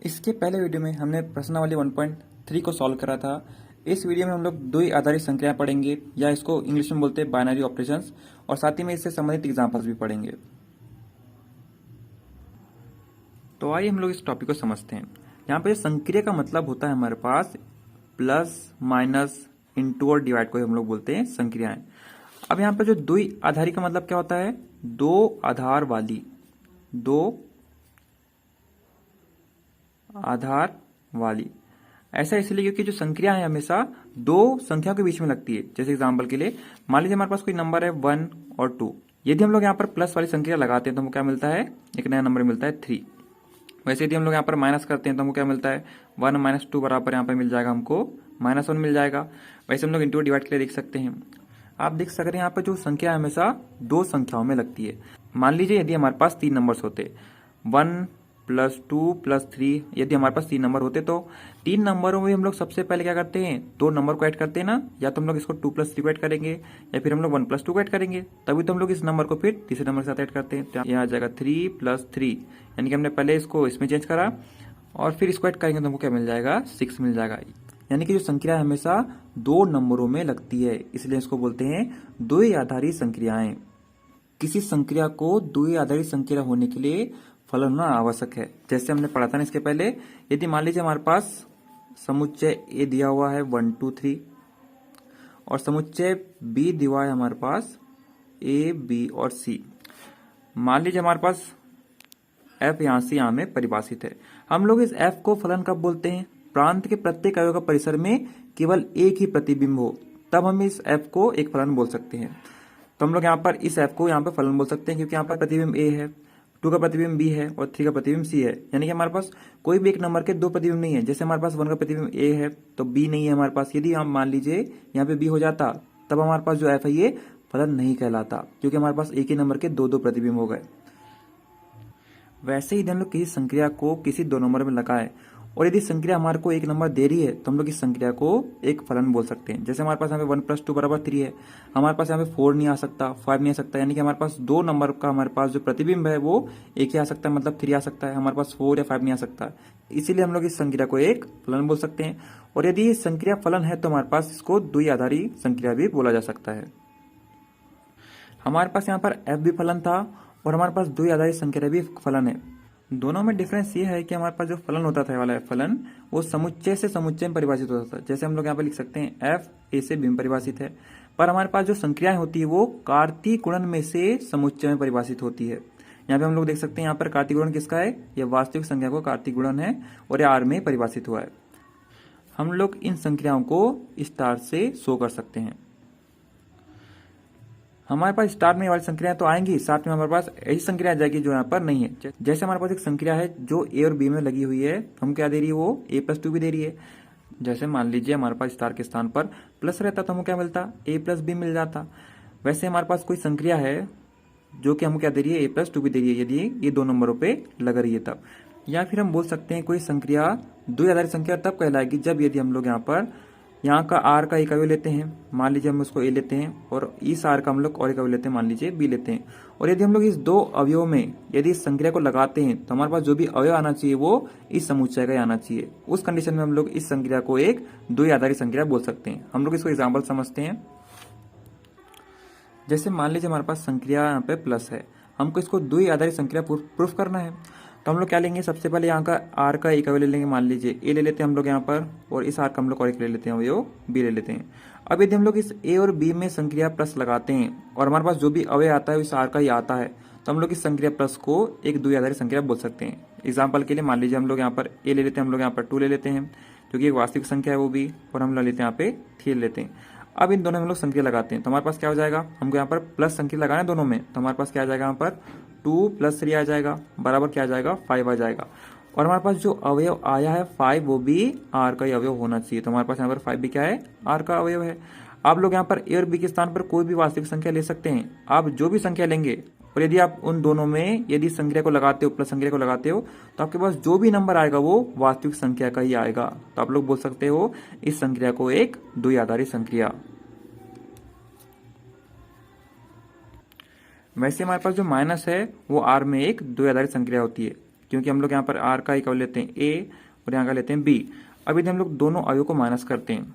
इसके पहले वीडियो में हमने प्रश्नावली 1.3 को सॉल्व करा था। इस वीडियो में हम लोग द्वि आधारित संख्याएं पढ़ेंगे या इसको इंग्लिश में बोलते हैं बाइनरी ऑपरेशंस, और साथ ही में इससे संबंधित एग्जांपल्स भी पढ़ेंगे। तो आइए हम लोग इस टॉपिक को समझते हैं। यहाँ पे संक्रिया का मतलब होता है हमारे पास प्लस माइनस इंटू और डिवाइड को हम लोग बोलते हैं संक्रियाएं। अब यहाँ पे जो द्वि आधारी का मतलब क्या होता है? दो आधार वाली। ऐसा इसलिए क्योंकि जो संक्रिया है हमेशा दो संख्याओं के बीच में लगती है। जैसे एग्जांपल के लिए मान लीजिए हमारे पास कोई नंबर है 1 और 2। यदि हम लोग यहाँ पर प्लस वाली संख्या लगाते हैं तो हमको क्या मिलता है? एक नया नंबर मिलता है 3। वैसे यदि हम लोग यहाँ पर माइनस करते हैं तो हमको क्या मिलता है? 1 माइनस 2 बराबर यहाँ पर मिल जाएगा, हमको -1 मिल जाएगा। वैसे हम लोग इंटू डिवाइड के लिए देख सकते हैं। आप देख सकते हैं यहाँ पर जो संख्या हमेशा दो संख्याओं में लगती है। मान लीजिए यदि हमारे पास 3 नंबर्स होते 1 + 2 + 3, यदि हमारे पास 3 नंबर होते तो 3 नंबरों में हम लोग सबसे पहले क्या करते हैं? 2 नंबर को ऐड करते हैं ना। या तो हम लोग इसको 2 + 3 को ऐड करेंगे या फिर हम लोग 1 + 2 को ऐड करेंगे, तभी तो हम लोग इस नंबर को फिर तीसरे नंबर के साथ ऐड करते हैं। तो यहाँ आ जाएगा 3 + 3, यानी कि हमने पहले इसको इसमें चेंज करा और फिर इसको ऐड करेंगे तो हमको क्या मिल जाएगा? 6 मिल जाएगा। यानी कि जो संक्रिया हमेशा दो नंबरों में लगती है, इसलिए इसको बोलते हैं द्विआधारी संक्रियाएं। किसी संक्रिया को द्विआधारी संक्रिया होने के लिए फलन होना आवश्यक है। जैसे हमने पढ़ा था ना इसके पहले, यदि मान लीजिए हमारे पास समुच्चय ए दिया हुआ है 1 2 3 और समुच्चय बी दिया हुआ है हमारे पास ए बी और सी। मान लीजिए हमारे पास एफ यहां से यहां में परिभाषित है। हम लोग इस एफ को फलन कब बोलते हैं? प्रांत के प्रत्येक अवयव का परिसर में केवल एक ही प्रतिबिंब हो, तब हम इस एफ को एक फलन बोल सकते हैं। तो हम लोग यहाँ पर इस एफ को यहाँ पर फलन बोल सकते हैं, क्योंकि यहाँ पर प्रतिबिंब ए है, 2 का प्रतिबिंब बी है और 3 का प्रतिबिंब सी है। यानी कि हमारे पास कोई भी एक नंबर के दो प्रतिबिंब नहीं है। जैसे हमारे पास 1 का प्रतिबिंब ए है तो बी नहीं है हमारे पास। यदि हम मान लीजिए यहाँ पे बी हो जाता तब हमारे पास जो एफ है ये फलन नहीं कहलाता, क्योंकि हमारे पास एक ही नंबर के दो प्रतिबिंब हो गए। वैसे ही यदि हम लोग किसी संक्रिया को किसी दो नंबर में लगाए और यदि संक्रिया हमारे को एक नंबर दे रही है तो हम लोग इस संक्रिया को एक फलन बोल सकते हैं। जैसे हमारे पास यहाँ पे 1 + 2 = 3 है, हमारे पास यहाँ पे 4 नहीं आ सकता, 5 नहीं आ सकता, यानी कि हमारे पास दो नंबर का हमारे पास जो प्रतिबिंब है वो एक ही आ सकता है, मतलब 3 आ सकता है। हमारे पास 4 या 5 नहीं आ सकता, इसीलिए हम लोग इस संक्रिया को एक फलन बोल सकते हैं। और यदि संक्रिया फलन है तो हमारे पास इसको द्विआधारी संक्रिया भी बोला जा सकता है। हमारे पास यहाँ पर एफ भी फलन था और हमारे पास द्विआधारी संक्रिया भी फलन है। दोनों में डिफरेंस ये है कि हमारे पास जो फलन होता था वाला फलन वो समुच्चय से समुच्चय में परिभाषित होता था। जैसे हम लोग यहाँ पे लिख सकते हैं एफ ए से बी में परिभाषित है, पर हमारे पास जो संक्रियाएं होती है वो कार्तीय गुणन में से समुच्चय में परिभाषित होती है। यहाँ पे हम लोग देख सकते हैं यहाँ पर कार्तीय गुणन किसका है? ये वास्तविक संख्या को कार्तीय गुणन है और ये आर में परिभाषित हुआ है। हम लोग इन संक्रियाओं को स्टार से शो कर सकते हैं। हमारे पास स्टार में वाली संक्रियाएं तो आएंगी, साथ में हमारे पास ऐसी संक्रिया आ जाएगी जो यहाँ पर नहीं है। जैसे हमारे पास एक संक्रिया है जो ए और बी में लगी हुई है, हम क्या दे रही है? वो a + 2 भी दे रही है। जैसे मान लीजिए हमारे पास स्टार के स्थान पर प्लस रहता तो हमको क्या मिलता? a + b मिल जाता। वैसे हमारे पास कोई संक्रिया है जो कि हमको क्या दे रही है? a + 2 भी दे रही है, यदि ये दो नंबरों पे लग रही है तब। या फिर हम बोल सकते हैं कोई संक्रिया द्विआधारी संक्रिया तब कहलाएगी जब यदि हम लोग यहाँ का आर का एक अवयव लेते हैं, मान लीजिए हम उसको ए लेते हैं, और इस आर का हम लोग और एक अवयव लेते हैं, मान लीजिए बी लेते हैं, और यदि हम लोग इस दो अवयवों में यदि इस संक्रिया को लगाते हैं तो हमारे पास जो भी अवयव आना चाहिए वो इस समुच्चय का ही आना चाहिए। उस कंडीशन में हम लोग इस संक्रिया को एक द्विआधारी संक्रिया बोल सकते हैं। हम लोग इसको एग्जाम्पल समझते हैं। जैसे मान लीजिए हमारे पास संक्रिया यहाँ पे प्लस है, हमको इसको द्विआधारी संक्रिया प्रूफ करना है, तो हम लोग क्या लेंगे? सबसे पहले यहाँ का आर का एक अवयव ले लेंगे, मान लीजिए ए ले लेते हैं हम लोग यहाँ पर, और इस आर का हम लोग और एक ले लेते हैं अवयव बी ले लेते हैं। अब यदि हम लोग इस ए और बी में संक्रिया प्लस लगाते हैं और हमारे पास जो भी अवयव आता है इस आर का ही आता है, तो हम लोग इस संक्रिया प्लस को एक द्विआधारी संक्रिया बोल सकते हैं। एग्जाम्पल के लिए मान लीजिए हम लोग यहाँ पर ए ले लेते हैं, हम लोग यहाँ पर 2 ले लेते हैं क्योंकि एक वास्तविक संख्या है वो भी, और हम लोग लेते हैं यहाँ पे 3 लेते हैं। अब इन दोनों में हम लोग संक्रिया लगाते हैं तो हमारे पास क्या हो जाएगा? हमको यहाँ पर प्लस संक्रिया लगाना है दोनों में, तो हमारे पास क्या आ जाएगा? यहाँ पर 2 + 3 आ जाएगा, बराबर क्या आ जाएगा? 5 आ जाएगा। और हमारे पास जो अवयव आया है 5 वो भी आर का ही अवयव होना चाहिए, तो हमारे पास यहाँ पर 5 भी क्या है? आर का अवयव है। आप लोग यहाँ पर ए और बी के स्थान पर कोई भी वास्तविक संख्या ले सकते हैं। आप जो भी संख्या लेंगे और यदि आप उन दोनों में यदि संक्रिया को लगाते हो, प्लस संक्रिया को लगाते हो, तो आपके पास जो भी नंबर आएगा वो वास्तविक संख्या का ही आएगा। तो आप लोग बोल सकते हो इस संक्रिया को एक द्विआधारी संक्रिया। वैसे हमारे पास जो माइनस है वो आर में एक द्विआधारी संक्रिया होती है। क्योंकि हम लोग यहाँ पर आर का एक अवयव लेते हैं ए और यहाँ का लेते हैं बी। अब यदि हम लोग दोनों अवयव को माइनस करते हैं,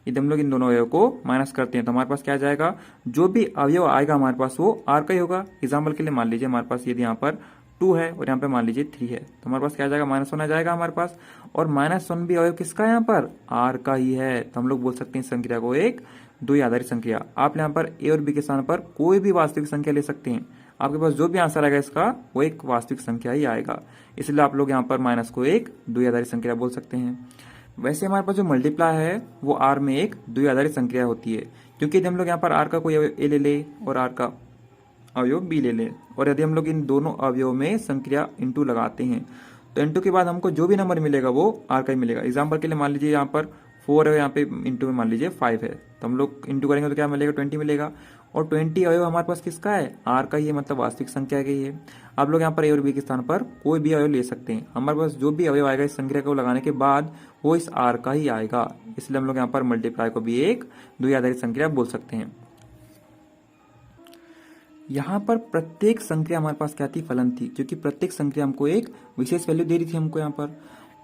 यदि हम लोग इन दोनों अवयव को माइनस करते हैं तो हमारे पास क्या आ जाएगा, जो भी अवयव आएगा हमारे पास वो आर का ही होगा। एग्जाम्पल के लिए मान लीजिए हमारे पास यदि यहाँ पर 2 है और यहाँ पे मान लीजिए 3 है, तो हमारे पास क्या आ जाएगा, -1 आ जाएगा हमारे पास। और -1 भी अवयव किसका है, यहाँ पर आर का ही है। तो हम लोग बोल सकते हैं संख्या को एक द्वि आधारित संख्या। आप यहाँ पर ए और बी के स्थान पर कोई भी वास्तविक संख्या ले सकते हैं। आपके पास जो भी आंसर आएगा इसका वो एक वास्तविक संख्या ही आएगा, इसलिए आप लोग यहाँ पर माइनस को एक द्विआधारी संख्या बोल सकते हैं। वैसे हमारे पास जो मल्टीप्लाई है वो आर में एक द्विआधारी संख्या होती है, क्योंकि यदि हम लोग यहाँ पर आर का कोई अवयव ए ले ले और आर का अवयव बी ले ले, और यदि हम लोग इन दोनों अवयव में संख्या इंटू लगाते हैं तो इंटू के बाद हमको जो भी नंबर मिलेगा वो आर का ही मिलेगा। एग्जाम्पल के लिए मान लीजिए यहाँ पर 4 है, यहाँ पे इंटू में मान लीजिए 5 है, तो हम लोग इंटू करेंगे तो क्या मिलेगा, 20 मिलेगा। और 20 अवयव हमारे पास किसका है, आर का ही है, मतलब वास्तविक संख्या की है। आप लोग यहाँ पर ए और बी के स्थान पर कोई भी अवयव ले सकते हैं। हमारे पास जो भी अवयव आएगा इस संख्या को लगाने के बाद वो इस आर का ही आएगा, इसलिए हम लोग यहाँ पर मल्टीप्लाई को भी एक द्विआधारी संख्या बोल सकते हैं। यहाँ पर प्रत्येक संख्या हमारे पास क्या थी, फलन थी, क्योंकि प्रत्येक संख्या हमको एक विशेष वैल्यू दे रही थी हमको यहाँ पर,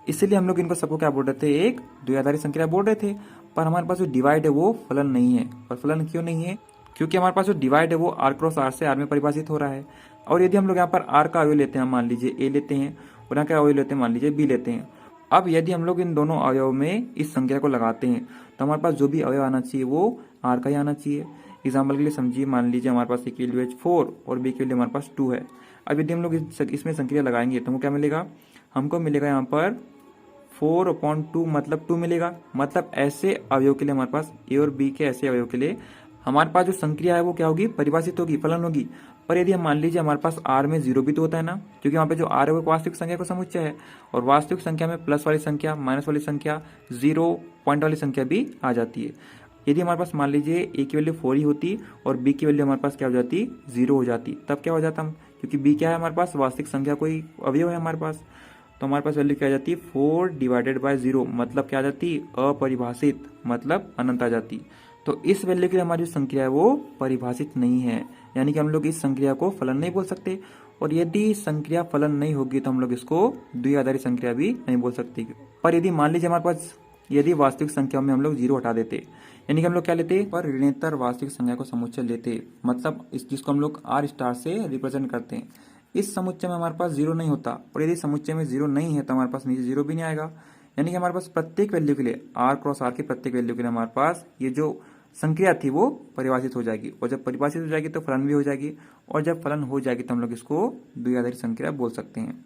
इसलिए हम लोग इनको सबको क्या बोल रहे थे, एक द्विआधारी संख्या बोल रहे थे। पर हमारे पास जो डिवाइड है वो फलन नहीं है। और फलन क्यों नहीं है, क्योंकि हमारे पास जो डिवाइड है वो आर क्रॉस आर से आर में परिभाषित हो रहा है। और यदि हम लोग यहाँ पर आर का अवयव लेते हैं, मान लीजिए ए लेते हैं, और यहाँ का अवयव लेते हैं मान लीजिए बी लेते हैं। अब यदि हम लोग इन दोनों अवयव में इस संख्या को लगाते हैं तो हमारे पास जो भी अवयव आना चाहिए वो आर का ही आना चाहिए। एग्जाम्पल के लिए समझिए, मान लीजिए हमारे पास ए की वैल्यू 4 और बी की वैल्यू हमारे पास 2 है। अब यदि हम लोग इसमें संख्या लगाएंगे तो हमको क्या मिलेगा, हमको मिलेगा यहाँ पर 4/2 मतलब 2 मिलेगा। मतलब ऐसे अवयव के लिए हमारे पास ए और बी के ऐसे अवयव के लिए हमारे पास जो संख्या है वो क्या होगी, परिभाषित होगी, फलन होगी। पर यदि हम मान लीजिए हमारे पास आर में 0 भी तो होता है ना, क्योंकि वहाँ पे जो आर है वो वास्तविक संख्या का समुच्चय है, और वास्तविक संख्या में प्लस वाली संख्या, माइनस वाली संख्या, 0 पॉइंट वाली संख्या भी आ जाती है। यदि हमारे पास मान लीजिए ए की वैल्यू 4 ही होती और बी की वैल्यू हमारे पास क्या हो जाती, 0 हो जाती, तब क्या हो जाता हम, क्योंकि बी क्या है हमारे पास, वास्तविक संख्या कोई अवयव है हमारे पास, तो हमारे पास वैल्यू क्या आ जाती है, 4/0, मतलब क्या आ जाती, अपरिभाषित, मतलब अनंत आ जाती। तो इस वैल्यू के लिए हमारी जो संख्या है वो परिभाषित नहीं है, यानी कि हम लोग इस संख्या को फलन नहीं बोल सकते। और यदि संख्या फलन नहीं होगी तो हम लोग इसको द्विआधारी संख्या भी नहीं बोल सकते। पर यदि मान लीजिए हमारे पास यदि वास्तविक संख्या में हम लोग 0 हटा देते, यानी कि हम लोग क्या लेते, पर ऋणोत्तर वास्तविक संख्या को समुच्चय लेते, मतलब जिसको हम लोग आर स्टार से रिप्रेजेंट करते हैं, इस समुच्चय में हमारे पास 0 नहीं होता। और यदि समुच्चय में 0 नहीं है तो हमारे पास नीचे 0 भी नहीं आएगा, यानी कि हमारे पास प्रत्येक वैल्यू के लिए, आर क्रॉस आर की प्रत्येक वैल्यू के लिए हमारे पास ये जो संख्या थी वो परिभाषित हो जाएगी। और जब परिभाषित हो जाएगी तो फलन भी हो जाएगी, और जब फलन हो जाएगी तो हम लोग इसको द्विआधारी संख्या बोल सकते हैं।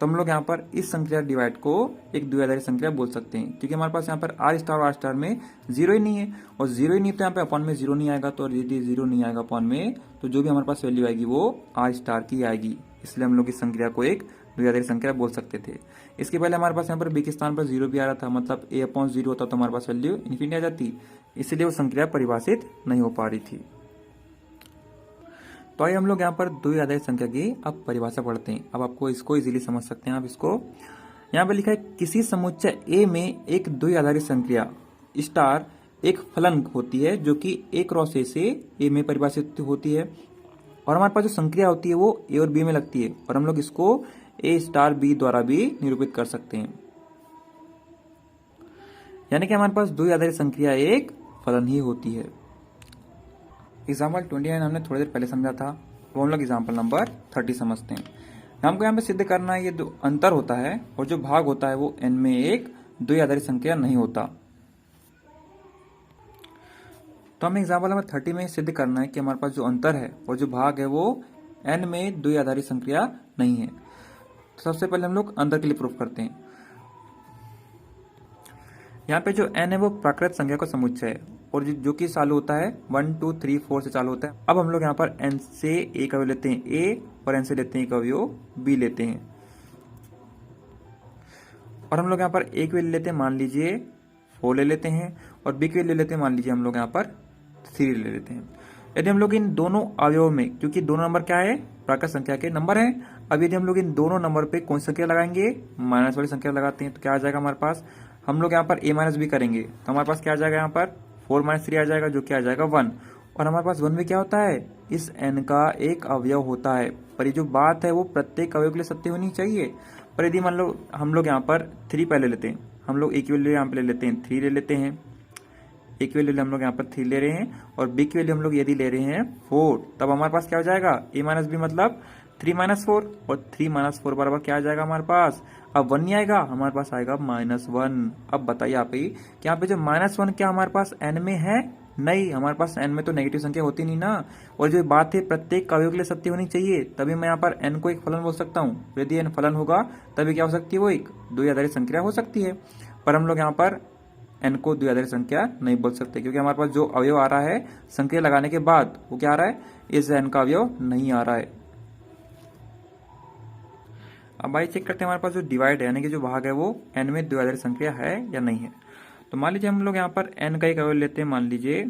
तो हम लोग यहाँ पर इस संख्या डिवाइड को एक द्विआधारी संख्या बोल सकते हैं, क्योंकि हमारे पास यहाँ पर आर स्टार और आर स्टार में 0 ही नहीं है, और 0 ही नहीं तो यहाँ पे अपॉन में 0 नहीं आएगा। तो यदि 0 नहीं आएगा अपॉन में, तो जो भी हमारे पास वैल्यू आएगी वो आर स्टार की आएगी, इसलिए हम लोग इस संख्या को एक द्विआधारी संख्या बोल सकते थे। इसके पहले हमारे पास यहाँ पर बी के स्थान पर 0 भी आ रहा था, मतलब a/0 होता तो हमारे पास वैल्यू इन्फिनिटी आ जाती, इसलिए वो संख्या परिभाषित नहीं हो पा रही थी। तो आइए हम लोग यहाँ पर द्विआधारी संख्या की अब परिभाषा पढ़ते हैं। अब आपको इसको इजीली समझ सकते हैं आप इसको। यहाँ पर लिखा है, किसी समुच्चय ए में एक द्विआधारी संख्या स्टार एक फलन होती है जो कि a क्रॉस a से a में परिभाषित होती है, और हमारे पास जो संख्या होती है वो a और b में लगती है, और हम लोग इसको a स्टार b द्वारा भी निरूपित कर सकते हैं। यानी कि हमारे पास द्विआधारी संख्या एक फलन ही होती है। एग्जाम्पल 29 हमने थोड़ी देर पहले समझा था, वो हम लोग एग्जाम्पल नंबर 30 समझते हैं। हमको यहाँ पे सिद्ध करना है, ये जो अंतर होता है और जो भाग होता है वो n में एक द्विआधारी संख्या नहीं होता। तो हमें एग्जाम्पल नंबर 30 में सिद्ध करना है कि हमारे पास जो अंतर है और जो भाग है वो n में द्विआधारी संख्या नहीं है। तो सबसे पहले हम लोग अंतर के लिए प्रूफ करते हैं। यहाँ पे जो n है वो प्राकृत संख्या का समुच्चय है, और जो कि चालू होता है 1 2 3 4 से चालू होता है। अब हम लोग यहाँ पर n से एक अवयव लेते हैं a, और n से लेते हैं एक अवयव b लेते हैं, और हम लोग यहाँ पर एक वैल्यू लेते हैं मान लीजिए 4 ले लेते हैं, और b की वैल्यू लेते हैं मान लीजिए हम लोग यहाँ पर 3 ले लेते हैं। यदि हम लोग इन दोनों अवयव में, क्योंकि दोनों नंबर क्या है, प्राकृत संख्या के नंबर है, अब यदि हम लोग इन दोनों नंबर पे कौन सी संख्या लगाएंगे, माइनस वाली संख्या लगाते हैं, तो क्या आ जाएगा हमारे पास, हम लोग यहाँ पर a माइनस b करेंगे तो हमारे पास क्या आ जाएगा, यहाँ पर 4 - 3 आ जाएगा, जो क्या आ जाएगा 1, और हमारे पास वन में क्या होता है, इस n का एक अवयव होता है। पर ये जो बात है वो प्रत्येक अवयव के लिए सत्य होनी चाहिए। पर यदि मान लो हम लोग यहाँ पर 3 पहले लेते हैं, हम लोग ए की वैल्यू यहाँ पे ले लेते हैं 3 ले लेते हैं, ए की वैल्यू हम लोग यहाँ पर 3 ले रहे हैं और बी की वैल्यू हम लोग यदि ले रहे हैं 4, तब हमारे पास क्या हो जाएगा, ए माइनस बी मतलब 3 माइनस 4, और 3 माइनस 4 बराबर क्या आ जाएगा हमारे पास, अब 1 नहीं आएगा, हमारे पास आएगा -1। अब बताइए आप ही कि यहाँ पे जो -1 क्या हमारे पास n में है, नहीं, हमारे पास n में तो नेगेटिव संख्या होती नहीं ना। और जो बात है प्रत्येक अवयव के लिए सत्य होनी चाहिए, तभी मैं यहाँ पर n को एक फलन बोल सकता हूँ। यदि n फलन होगा तभी क्या हो सकती है, वो एक द्विआधारी संख्या हो सकती है। पर हम लोग यहाँ पर n को द्विआधारी संख्या नहीं बोल सकते, क्योंकि हमारे पास जो अवयव आ रहा है संख्या लगाने के बाद वो क्या आ रहा है, इस n का अवयव नहीं आ रहा है। अब आइए चेक करते हैं हमारे पास जो डिवाइड है यानी कि जो भाग है वो n में द्विआधारी संख्या है या नहीं है। तो मान लीजिए हम लोग यहाँ पर n का एक अवयव लेते हैं, मान लीजिए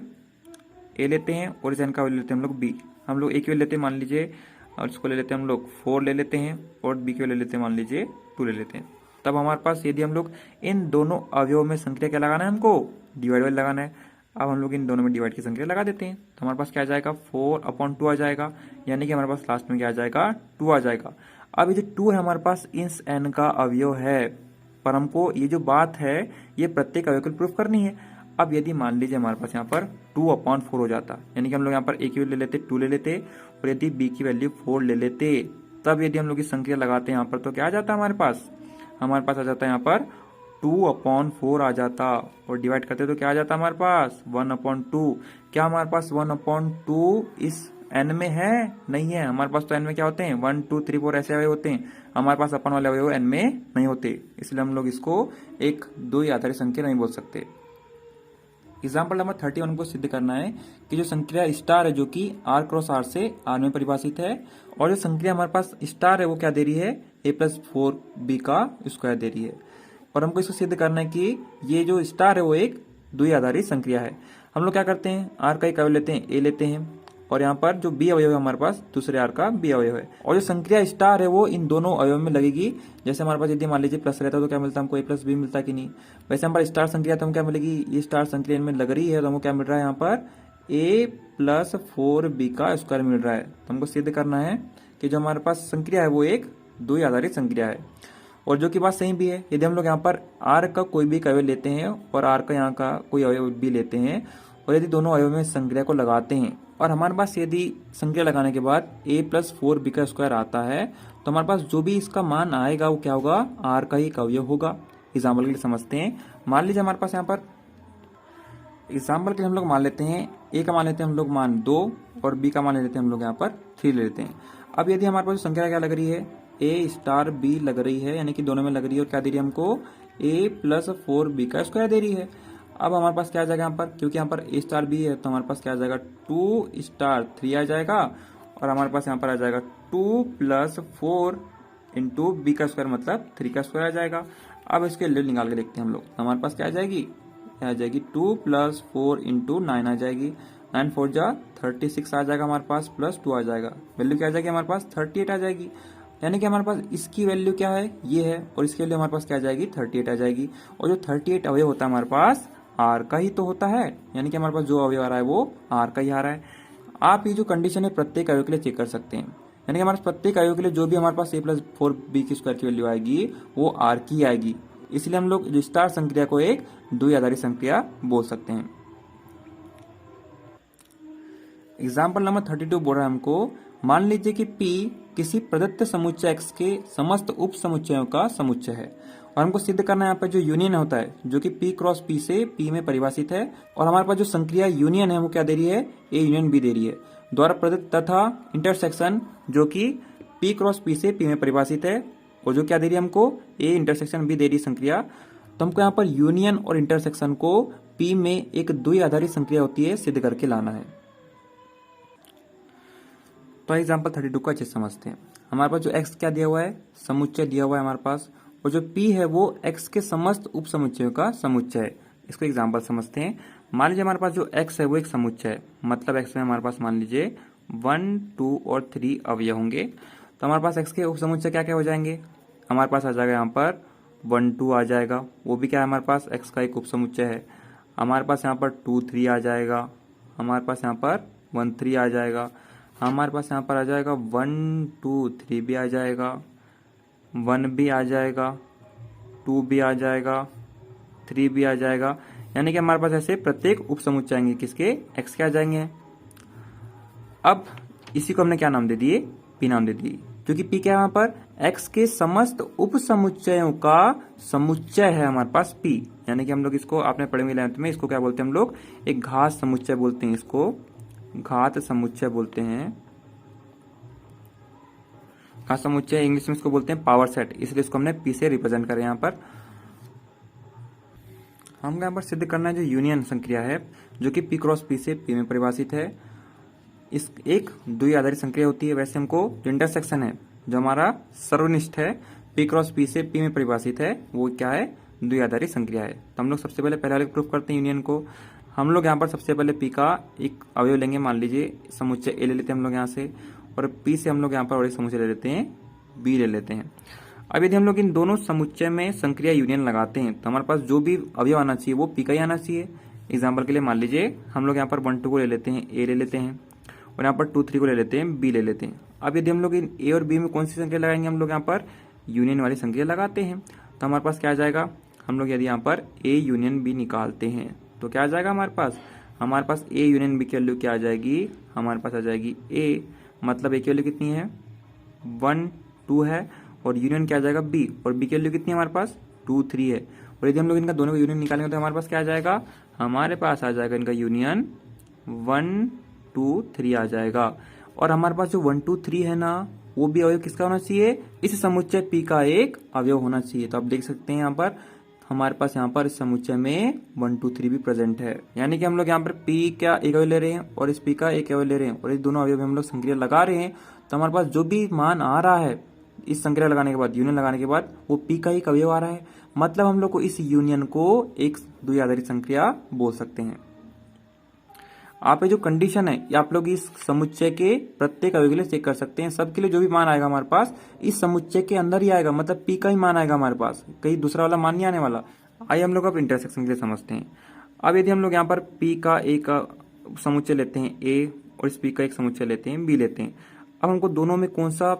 a लेते हैं, और इस n का अवयव लेते हैं हम लोग b। हम लोग a की वैल्यू लेते हैं मान लीजिए, और इसको ले लेते हैं हम लोग 4 ले लेते हैं, और b की वैल्यू लेते हैं मान लीजिए 2 ले लेते हैं। तब हमारे पास यदि हम लोग इन दोनों अवयवों में संख्या क्या लगाना है, हमको डिवाइड वाइड लगाना है। अब हम लोग इन दोनों में डिवाइड की संख्या लगा देते हैं, तो हमारे पास क्या आ जाएगा, 4/2 आ जाएगा, यानी कि हमारे पास लास्ट में क्या आ जाएगा, 2 आ जाएगा। अब ये जो 2 है हमारे पास इस n का अवयव है, पर हमको ये जो बात है ये प्रत्येक अवयव को प्रूफ करनी है। अब यदि मान लीजिए हमारे पास यहाँ पर 2/4 हो जाता, यानी कि हम लोग यहाँ पर a की वैल्यू ले लेते 2 ले लेते, और यदि b की वैल्यू 4 ले लेते, तब यदि हम लोग की संख्या लगाते हैं यहाँ पर तो क्या आ जाता है हमारे पास आ जाता है यहाँ पर 2/4 आ जाता, और डिवाइड करते तो क्या आ जाता हमारे पास 1/2। क्या हमारे पास 1/2 इस n में है, नहीं है। हमारे पास तो n में क्या होते हैं 1 2 3 4 ऐसे अवयव होते हैं, हमारे पास अपन वाले अवयव n में नहीं होते, इसलिए हम लोग इसको एक द्विआधारी संख्या नहीं बोल सकते। एग्जाम्पल नंबर 31 को सिद्ध करना है कि जो संख्या स्टार है जो कि r क्रॉस r से r में परिभाषित है, और जो संख्या हमारे पास स्टार है वो क्या दे रही है, a+4b का स्क्वायर दे रही है। और हमको इसको सिद्ध करना है कि ये जो स्टार है वो एक द्विआधारी संख्या है। हम लोग क्या करते हैं, r का एक अवयव लेते हैं, a लेते हैं, और यहाँ पर जो b अवयव है हमारे पास दूसरे r का b अवयव है, और जो संख्या स्टार है वो इन दोनों अवयव में लगेगी। जैसे हमारे पास यदि मान लीजिए प्लस रहता तो क्या मिलता हमको, a+b मिलता कि नहीं। वैसे हमारे स्टार संख्या तो हम क्या मिलेगी, ये स्टार संख्या इनमें लग रही है तो हमको क्या मिल रहा है यहाँ पर a+4b का स्क्वायर मिल रहा है। तो हमको सिद्ध करना है कि जो हमारे पास संख्या है वो एक द्विआधारी संख्या है, और जो कि बात सही भी है। यदि हम लोग यहाँ पर r का कोई भी अवयव लेते हैं और r का यहाँ का कोई अवयव भी लेते हैं, और यदि दोनों अवयव में संख्या को लगाते हैं, और हमारे पास यदि संख्या लगाने के बाद a+4b का स्क्वायर आता है, तो हमारे पास जो भी इसका मान आएगा वो क्या होगा, r का ही अवयव होगा। एग्जाम्पल के लिए समझते हैं, मान लीजिए हमारे पास यहाँ पर एग्जाम्पल के लिए हम लोग मान लेते हैं a का मान लेते हैं हम लोग मान 2, और b का मान ले लेते हैं हम लोग यहाँ पर 3 ले लेते हैं। अब यदि हमारे पास जो संख्या क्या लग रही है, a*b लग रही है, यानी कि दोनों में लग रही है, और क्या दे रही है हमको a+4b का स्क्वायर दे रही है। अब हमारे पास क्या आ जाएगा यहाँ पर, क्योंकि यहाँ पर a*b है तो हमारे पास क्या आ जाएगा 2*3 आ जाएगा, और हमारे पास यहाँ पर आ जाएगा 2+4 इंटू b का स्क्वायर मतलब 3 का स्क्वायर आ जाएगा। अब इसके वैल्यू निकाल के देखते हैं हम लोग, तो हमारे पास क्या आ जाएगी, 2+4 इंटू 9 आ जाएगी, 9 4 जा 36 आ जाएगा हमारे पास, प्लस 2 आ जाएगा, वैल्यू क्या आ जाएगी हमारे पास 38 आ जाएगी। यानी कि हमारे पास इसकी वैल्यू क्या है, ये है, और इसकी वैल्यू हमारे पास क्या आ जाएगी 38 आ जाएगी। और जो 38 अवयव होता है हमारे पास r का ही तो होता है, यानी कि हमारे पास जो अवयव आ रहा है वो r का ही आ रहा है। आप ये जो कंडीशन है प्रत्येक अवयव के लिए चेक कर सकते हैं, यानी कि हमारे पास प्रत्येक अवयव के लिए जो भी हमारे पास a+4b की स्क्वायर की वैल्यू आएगी वो r की आएगी। इसलिए हम लोग जो स्टार संख्या को एक द्विआधारी संख्या बोल सकते हैं। एग्जाम्पल नंबर 32 बोल रहा है हमको, मान लीजिए कि P किसी प्रदत्त समुच्चय X के समस्त उप समुच्चयों का समुच्चय है, और हमको सिद्ध करना है यहाँ पर जो यूनियन होता है जो कि P क्रॉस P से P में परिभाषित है, और हमारे पास जो संक्रिया यूनियन है वो क्या दे रही है, A यूनियन B दे रही है, द्वारा प्रदत्त तथा इंटरसेक्शन जो कि P क्रॉस P से P में परिभाषित है, और जो क्या दे रही है हमको A इंटरसेक्शन B दे रही है संक्रिया। तो हमको यहाँ पर यूनियन और इंटरसेक्शन को P में एक द्विआधारी संक्रिया होती है सिद्ध करके लाना है। तो एग्जाम्पल 32 को अच्छे समझते हैं। हमारे पास जो x क्या दिया हुआ है, समुच्चय दिया हुआ है हमारे पास, और जो p है वो x के समस्त उप समुच्चयों का समुच्चय है। इसको एग्जाम्पल समझते हैं। मान लीजिए हमारे पास जो x है वो एक समुच्चय है, मतलब x में हमारे पास मान लीजिए 1 2 और 3 अवयव होंगे। तो हमारे पास x के उप समुच्चय क्या क्या हो जाएंगे, हमारे पास आ जाएगा यहाँ पर 1 2 आ जाएगा, वो भी क्या है हमारे पास x का एक उप समुच्चय है। हमारे पास यहाँ पर 2 3 आ जाएगा, हमारे पास यहाँ पर 1 3 आ जाएगा। हमारे पास यहाँ पर आ जाएगा 1 2 3 भी आ जाएगा, 1 भी आ जाएगा, 2 भी आ जाएगा, 3 भी आ जाएगा। यानी कि हमारे पास ऐसे प्रत्येक उप समुच्चय आएंगे किसके, x के आ जाएंगे। अब इसी को हमने क्या नाम दे दिए, p नाम दे दिए, क्योंकि p क्या है, वहां पर x के समस्त उप समुच्चयों का समुच्चय है हमारे पास p। यानी कि हम लोग इसको, आपने पढ़ेंगे 11th में, इसको क्या बोलते हैं हम लोग, एक घात समुच्चय बोलते हैं, इसको घात समुच्चय बोलते हैं। घात समुच्चय इंग्लिश में इसको बोलते हैं पावर सेट, इसलिए इसको हमने p से रिप्रेजेंट करें। यहाँ पर हम यहाँ पर सिद्ध करना है जो यूनियन संक्रिया है, जो कि p क्रॉस p से p में परिभाषित है। इस एक द्वि आधारित संक्रिया होती है। वैसे हमको जो इंटरसेक्शन है, जो हमारा सर्वनिष्ठ है, p क्रॉस p से p में परिभाषित है, वो क्या है, द्वि आधारित संक्रिया है। तो हम लोग सबसे पहले वाले प्रूफ करते हैं यूनियन को। हम लोग यहाँ पर सबसे पहले p का एक अवयव लेंगे, मान लीजिए समुच्चय a ले लेते हैं हम लोग यहाँ से, और p से हम लोग यहाँ पर और एक समुच्चय ले लेते हैं b ले लेते हैं। अब यदि हम लोग इन दोनों समुच्चय में संक्रिया यूनियन लगाते हैं तो हमारे पास जो भी अवयव आना चाहिए वो p का ही आना चाहिए। एग्जाम्पल के लिए मान लीजिए हम लोग यहाँ पर 1 2 को ले लेते हैं, a ले लेते हैं, और यहाँ पर 2 3 को ले लेते हैं, b ले लेते हैं। अब यदि हम लोग इन a और b में कौन सी संख्या लगाएंगे, हम लोग यहाँ पर यूनियन वाली संख्या लगाते हैं, तो हमारे पास क्या आ जाएगा, हम लोग यदि यहाँ पर a यूनियन b निकालते हैं तो क्या आ जाएगा हमारे पास a यूनियन b की वैल्यू क्या आ जाएगी, हमारे पास आ जाएगी a, मतलब a की वैल्यू कितनी है, 1 2 है, और यूनियन क्या आ जाएगा b, और b की वैल्यू कितनी है हमारे पास 2 3 है। और यदि हम लोग इनका दोनों का यूनियन निकालेंगे तो हमारे पास क्या आ जाएगा, हमारे पास आ जाएगा इनका यूनियन 1 2 3 आ जाएगा। और हमारे पास जो 1 2 3 है ना, वो भी अवयव किसका होना चाहिए, इस समुच्चय p का एक अवयव होना चाहिए। तो आप देख सकते हैं यहाँ पर हमारे पास यहाँ पर इस समुच्चय में 1 2 3 भी प्रेजेंट है। यानी कि हम लोग यहाँ पर p का एक अवयव ले रहे हैं और इस p का एक अवयव ले रहे हैं, और इस दोनों अवयव में हम लोग संक्रिया लगा रहे हैं, तो हमारे पास जो भी मान आ रहा है इस संक्रिया लगाने के बाद, यूनियन लगाने के बाद, वो p का ही अवयव आ रहा है। मतलब हम लोग को इस यूनियन को एक द्वि आधारित संक्रिया बोल सकते हैं। आप ये जो कंडीशन है, ये आप लोग इस समुच्चय के प्रत्येक अवयव के लिए चेक कर सकते हैं। सबके लिए जो भी मान आएगा हमारे पास इस समुच्चय के अंदर ही आएगा, मतलब p का ही मान आएगा हमारे पास, कहीं दूसरा वाला मान नहीं आने वाला। आइए हम लोग अब इंटरसेक्शन के लिए समझते हैं। अब यदि हम लोग यहाँ पर p का एक समुच्चय लेते हैं a, और इस p का एक समुच्चय लेते हैं b लेते हैं। अब हमको दोनों में कौन सा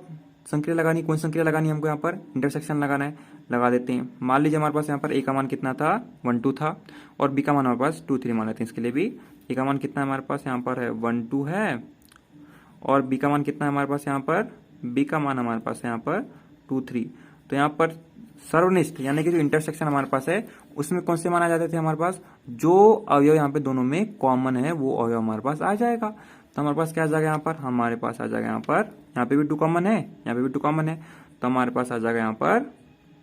संक्रिया लगानी, कौन सी संक्रिया लगानी, हमको यहाँ पर इंटरसेक्शन लगाना है, लगा देते हैं। मान लीजिए हमारे पास यहाँ पर a का मान कितना था, 1 2 था, और b का मान हमारे पास 2 3 मान लेते हैं। इसके लिए भी a का मान कितना है हमारे पास यहाँ पर है 1 2 है, और b का मान कितना है हमारे पास यहाँ पर, b का मान हमारे पास यहाँ पर 2 3। तो यहाँ पर सर्वनिष्ठ यानी कि जो इंटरसेक्शन हमारे पास है उसमें कौन से मान आ जाते थे हमारे पास, जो अवयव यहाँ पे दोनों में कॉमन है वो अवयव हमारे पास आ जाएगा। तो हमारे पास क्या आ जाएगा यहाँ पर, हमारे पास आ जाएगा यहाँ पे भी 2 कॉमन है, यहाँ पे भी 2 कॉमन है, तो हमारे पास आ जाएगा यहाँ पर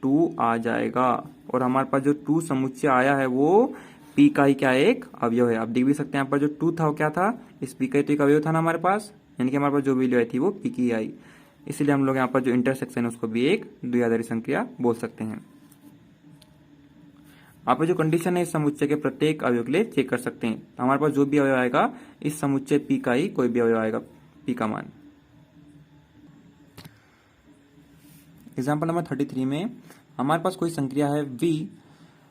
2 आ जाएगा। और हमारे पास जो 2 समुच्चय आया है वो p का ही क्या एक अवयव है। आप देख भी सकते हैं यहाँ पर जो 2 था वो क्या था, इस p का ही तो एक अवयव था ना हमारे पास, यानी कि हमारे पास जो वैल्यू आई थी वो p की आई। इसलिए हम लोग यहाँ पर जो इंटरसेक्शन है उसको भी एक द्विआधारी संक्रिया बोल सकते हैं। आप जो कंडीशन है इस समुच्चय के प्रत्येक अवयव के लिए चेक कर सकते हैं। हमारे पास जो भी अवयव आएगा इस समुच्चय p का ही कोई भी अवयव आएगा, p का मान। एग्जाम्पल नंबर 33 में हमारे पास कोई संक्रिया है v,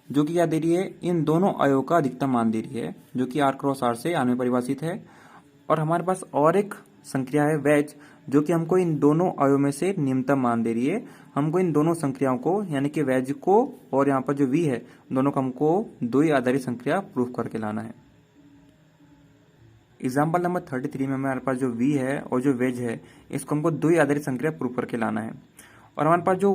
जो कि क्या दे रही है, इन दोनों अवयव का अधिकतम मान दे रही है, जो कि r क्रॉस r से r में परिभाषित है। और हमारे पास और एक संक्रिया है वेज, जो कि हमको इन दोनों अवयव में से न्यूनतम मान दे रही है। हमको इन दोनों संक्रियाओं को यानी कि वेज को और यहाँ पर जो v है, दोनों को हमको द्वि आधारित संक्रिया प्रूफ करके लाना है। एग्जाम्पल नंबर 33 में हमारे पास जो v है और जो वेज है, इसको हमको द्वि आधारित संक्रिया प्रूफ करके लाना है। और हमारे पास जो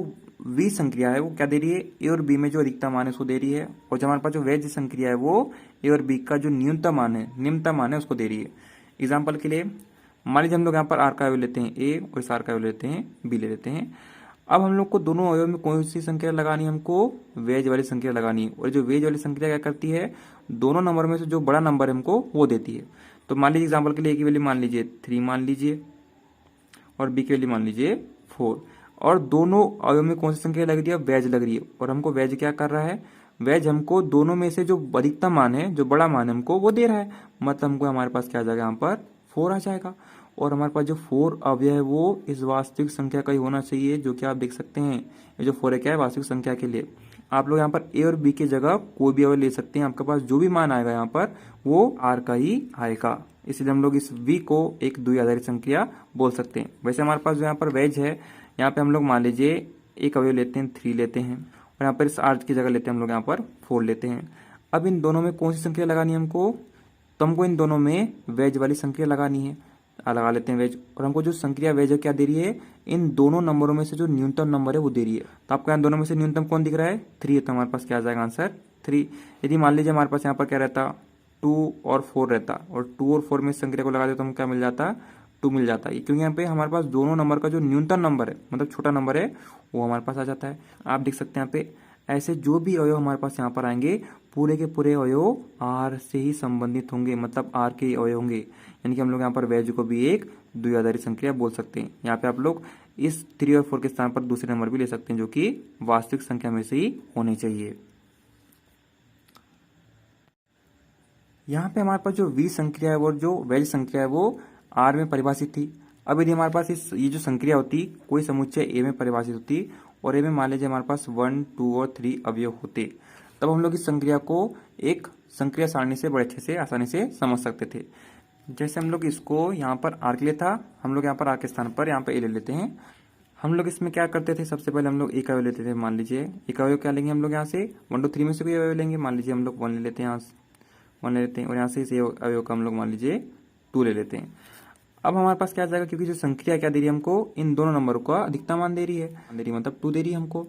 v संक्रिया है वो क्या दे रही है, a और b में जो अधिकतम मान है उसको दे रही है, और जो हमारे पास जो वेज संक्रिया है वो a और b का जो निम्नतम मान है उसको दे रही है। एग्जाम्पल के लिए मान लीजिए हम लोग यहाँ पर r का अवयव लेते हैं a, और इस r का अवयव लेते हैं b ले लेते हैं। अब हम लोग को दोनों अवयव में कौन सी संख्या लगानी है, हमको वेज वाली संख्या लगानी है। और जो वेज वाली संख्या क्या करती है, दोनों नंबर में से जो बड़ा नंबर है हमको वो देती है। तो मान लीजिए एग्जाम्पल के लिए a की वैल्यू मान लीजिए 3 मान लीजिए, और b की वैल्यू मान लीजिए 4, और दोनों अवयव में कौन सी संख्या लग रही है, वेज लग रही है। और हमको वेज क्या कर रहा है, वेज हमको दोनों में से जो अधिकतम मान है, जो बड़ा मान है हमको वो दे रहा है, मतलब हमको हमारे पास क्या आ जाएगा यहाँ पर 4 आ जाएगा। और हमारे पास जो 4 अवयव है वो इस वास्तविक संख्या का ही होना चाहिए, जो कि आप देख सकते हैं ये जो 4 है क्या है, वास्तविक संख्या के लिए। आप लोग यहाँ पर ए और बी की जगह कोई भी अवयव ले सकते हैं, आपके पास जो भी मान आएगा यहाँ पर वो आर का ही आएगा, इसलिए हम लोग इस वी को एक द्वि आधारित संख्या बोल सकते हैं। वैसे हमारे पास जो यहाँ पर वेज है, यहाँ पे हम लोग मान लीजिए एक अवयव लेते हैं 3 लेते हैं, और यहाँ पर इस आर की जगह लेते हैं हम लोग यहाँ पर 4 लेते हैं। अब इन दोनों में कौन सी संख्या लगानी है हमको, तो हमको इन दोनों में वेज वाली संख्या लगानी है, लगा लेते हैं वेज। और हमको जो संख्या वेज है क्या दे रही है, इन दोनों नंबरों में से जो न्यूनतम नंबर है वो दे रही है। तो आपको यहाँ दोनों में से न्यूनतम कौन दिख रहा है, 3 है, तो हमारे पास क्या आ जाएगा आंसर 3। यदि मान लीजिए हमारे पास यहाँ पर क्या रहता 2 और 4 रहता, और 2 और 4 में संख्या को लगा दे तो हम क्या मिल जाता 2 मिल जाता है, क्योंकि यहाँ पे हमारे पास दोनों नंबर का जो न्यूनतम नंबर है मतलब छोटा नंबर है वो हमारे पास आ जाता है। आप देख सकते हैं यहाँ पे ऐसे जो भी अवयव हमारे पास यहाँ पर आएंगे पूरे के पूरे अवयव आर से ही संबंधित होंगे, मतलब आर के अवयव होंगे, यानी कि हम लोग यहाँ पर वेज को भी एक द्विआधारी संख्या बोल सकते हैं। यहाँ पे आप लोग इस 3 और 4 के स्थान पर दूसरे नंबर भी ले सकते हैं जो कि वास्तविक संख्या में से ही होनी चाहिए। यहाँ पे हमारे पास जो वी संख्या है और जो वेज संख्या है वो आर में परिभाषित थी। अब यदि हमारे पास ये जो संख्या होती कोई समुच्चय ए में परिभाषित होती और ए में मान लीजिए हमारे पास 1, 2 और 3 अवयव होते, तब हम लोग इस संख्या को एक संख्या सारणी से बड़े अच्छे से आसानी से समझ सकते थे। जैसे हम लोग इसको यहाँ पर आर के लिए था, हम लोग यहाँ पर आर के स्थान पर यहाँ पर ए ले लेते हैं। हम लोग इसमें क्या करते थे, सबसे पहले हम लोग एक अवयव लेते थे, मान लीजिए एक अवयव क्या लेंगे हम लोग यहाँ से 1, 2, 3 में से कोई अवयव लेंगे, मान लीजिए हम लोग 1 ले लेते हैं, यहाँ से 1 ले लेते हैं, और यहाँ से इस अवयव का हम लोग मान लीजिए 2 ले लेते हैं। अब हमारे पास क्या आ जाएगा, क्योंकि जो संख्या क्या दे रही है हमको, इन दोनों नंबरों का अधिकतम मान दे रही है, मतलब 2 दे रही है हमको।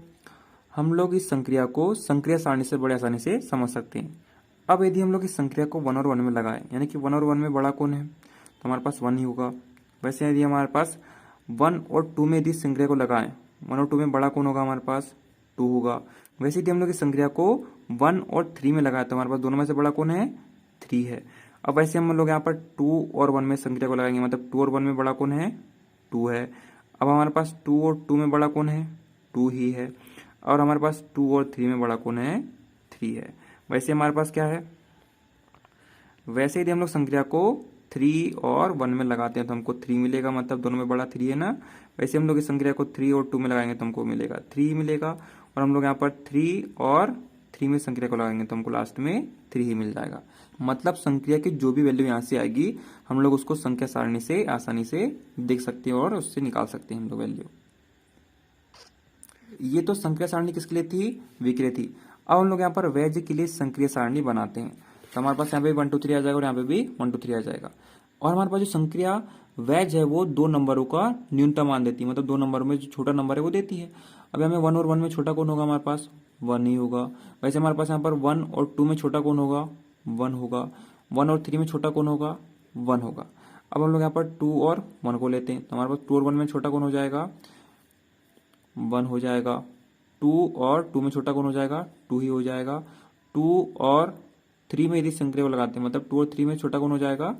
हम लोग इस संख्या को संख्या सारणी से बड़े आसानी से समझ सकते हैं। अब यदि हम लोग इस संख्या को 1 और 1 में लगाएं, यानी कि 1 और 1 में बड़ा कौन है, तो हमारे पास 1 ही होगा। वैसे यदि हमारे पास 1 और 2 में यदि संख्या को लगाएं, 1 और 2 में बड़ा कौन होगा, हमारे पास 2 होगा। वैसे यदि हम लोग इस संख्या को 1 और 3 में लगाए तो हमारे पास दोनों में से बड़ा कौन है, 3 है। अब वैसे हम लोग यहाँ पर 2 और 1 में संख्या को लगाएंगे, मतलब 2 और 1 में बड़ा कौन है, 2 है। अब हमारे पास 2 और 2 में बड़ा कौन है, 2 ही है। और हमारे पास 2 और 3 में बड़ा कौन है, 3 है। वैसे हमारे पास क्या है, वैसे यदि हम लोग संख्या को 3 और 1 में लगाते हैं तो हमको 3 मिलेगा, मतलब दोनों में बड़ा 3 है ना। वैसे हम लोग इस संख्या को 3 और 2 में लगाएंगे तो हमको मिलेगा 3 मिलेगा, और हम लोग यहाँ पर 3 और 3 में संख्या को लगाएंगे तो हमको लास्ट में 3 ही मिल जाएगा। मतलब संख्या की जो भी वैल्यू यहाँ से आएगी हम लोग उसको संख्या सारणी से आसानी से देख सकते हैं और उससे निकाल सकते हैं हम लोग वैल्यू। ये तो संख्या सारणी किसके लिए थी, वी के लिए थी। अब हम लोग यहाँ पर वेज के लिए संख्या सारणी बनाते हैं, तो हमारे पास यहाँ पे 1, 2, 3 आ जाएगा और यहाँ पे भी 1, 2, 3 आ जाएगा। और हमारे पास जो संख्या वेज है वो 2 नंबरों का न्यूनतम मान देती है, मतलब 2 नंबर में जो छोटा नंबर है वो देती है। अब हमें 1 और 1 में छोटा कौन होगा, हमारे पास 1 ही होगा। वैसे हमारे पास यहाँ पर 1 और 2 में छोटा कौन होगा, 1 होगा। 1 और 3 में छोटा कौन होगा, 1 होगा। अब हम लोग यहाँ पर 2 और 1 को लेते हैं, तो हमारे पास 2 और 1 में छोटा कौन हो जाएगा, 1 हो जाएगा। 2 और 2 में छोटा कौन हो जाएगा, 2 ही हो जाएगा। 2 और 3 में यदि संख्या को लगाते हैं, मतलब 2 और 3 में छोटा कौन हो जाएगा,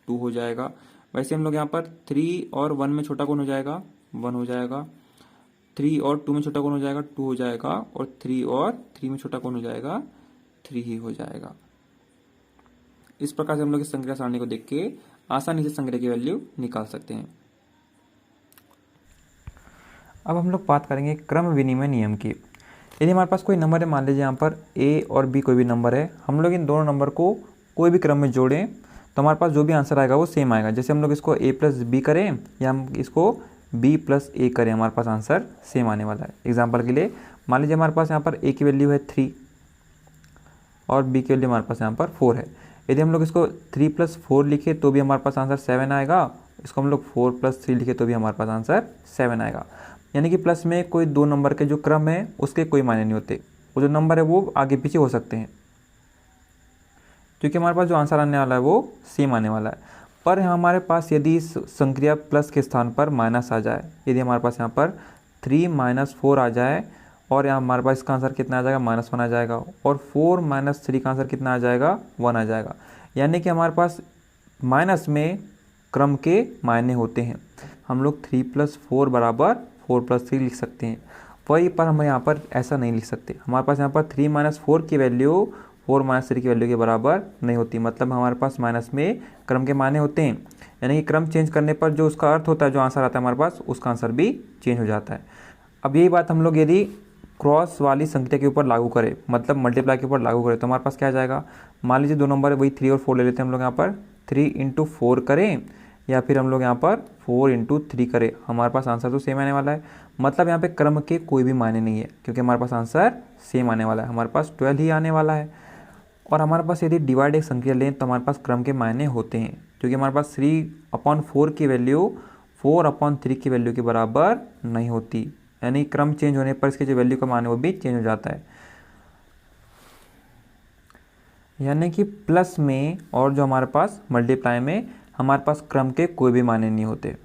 2 हो जाएगा। वैसे हम लोग यहाँ पर 3 और 1 में छोटा कौन हो जाएगा, 1 हो जाएगा। 3 और 2 में छोटा कौन हो जाएगा, 2 हो जाएगा। और 3 और 3 में छोटा कौन हो जाएगा, 3 ही हो जाएगा। इस प्रकार से हम लोग इस संख्या सारणी को देख के आसानी से संख्या की वैल्यू निकाल सकते हैं। अब हम लोग बात करेंगे क्रम विनिमय नियम की। यदि हमारे पास कोई नंबर है, मान लीजिए यहाँ पर ए और बी कोई भी नंबर है, हम लोग इन दोनों नंबर को कोई भी क्रम में जोड़ें तो हमारे पास जो भी आंसर आएगा वो सेम आएगा। जैसे हम लोग इसको a प्लस बी करें या हम इसको b प्लस ए करें, हमारे पास आंसर सेम आने वाला है। एग्जाम्पल के लिए मान लीजिए हमारे पास यहाँ पर a की वैल्यू है 3 और b की वैल्यू हमारे पास यहाँ पर 4 है। यदि हम लोग इसको 3 प्लस 4 लिखे तो भी हमारे पास आंसर 7 आएगा, इसको हम लोग 4 प्लस 3 लिखे तो भी हमारे पास आंसर 7 आएगा। यानी कि प्लस में कोई 2 नंबर के जो क्रम है उसके कोई मायने नहीं होते, वो जो नंबर है वो आगे पीछे हो सकते हैं, क्योंकि हमारे पास जो आंसर आने वाला है वो सेम आने वाला है। पर हमारे पास यदि इस संख्या प्लस के स्थान पर माइनस आ जाए, यदि हमारे पास यहाँ पर 3 - 4 आ जाए और यहाँ हमारे पास इसका आंसर कितना आ जाएगा, -1 आ जाएगा, और 4 - 3 का आंसर कितना आ जाएगा, 1 आ जाएगा। यानी कि हमारे पास माइनस में क्रम के मायने होते हैं। हम लोग 3 + 4 = 4 + 3 लिख सकते हैं, वही पर हम यहाँ पर ऐसा नहीं लिख सकते। हमारे पास यहाँ पर 3 - 4 की वैल्यू 4 माइनस 3 की वैल्यू के बराबर नहीं होती। मतलब हमारे पास माइनस में क्रम के माने होते हैं, यानी कि क्रम चेंज करने पर जो उसका अर्थ होता है, जो आंसर आता है हमारे पास, उसका आंसर भी चेंज हो जाता है। अब यही बात हम लोग यदि क्रॉस वाली संख्या के ऊपर लागू करें, मतलब मल्टीप्लाई के ऊपर लागू करें, तो हमारे पास क्या आ जाएगा। मान लीजिए दो नंबर वही 3 और 4 ले लेते हैं हम लोग यहाँ पर। 3 इंटू 4 करें या फिर हम लोग यहाँ पर 4 इंटू 3 करें, हमारे पास आंसर तो सेम आने वाला है। मतलब यहाँ पे क्रम के कोई भी मायने नहीं है, क्योंकि हमारे पास आंसर सेम आने वाला है, हमारे पास 12 ही आने वाला है। और हमारे पास यदि डिवाइड एक संख्या लें तो हमारे पास क्रम के मायने होते हैं, क्योंकि हमारे पास 3/4 की वैल्यू 4/3 की वैल्यू के बराबर नहीं होती, यानी क्रम चेंज होने पर इसके जो वैल्यू का मान है वो भी चेंज हो जाता है। यानी कि प्लस में और जो हमारे पास मल्टीप्लाई में हमारे पास क्रम के कोई भी माने नहीं होते,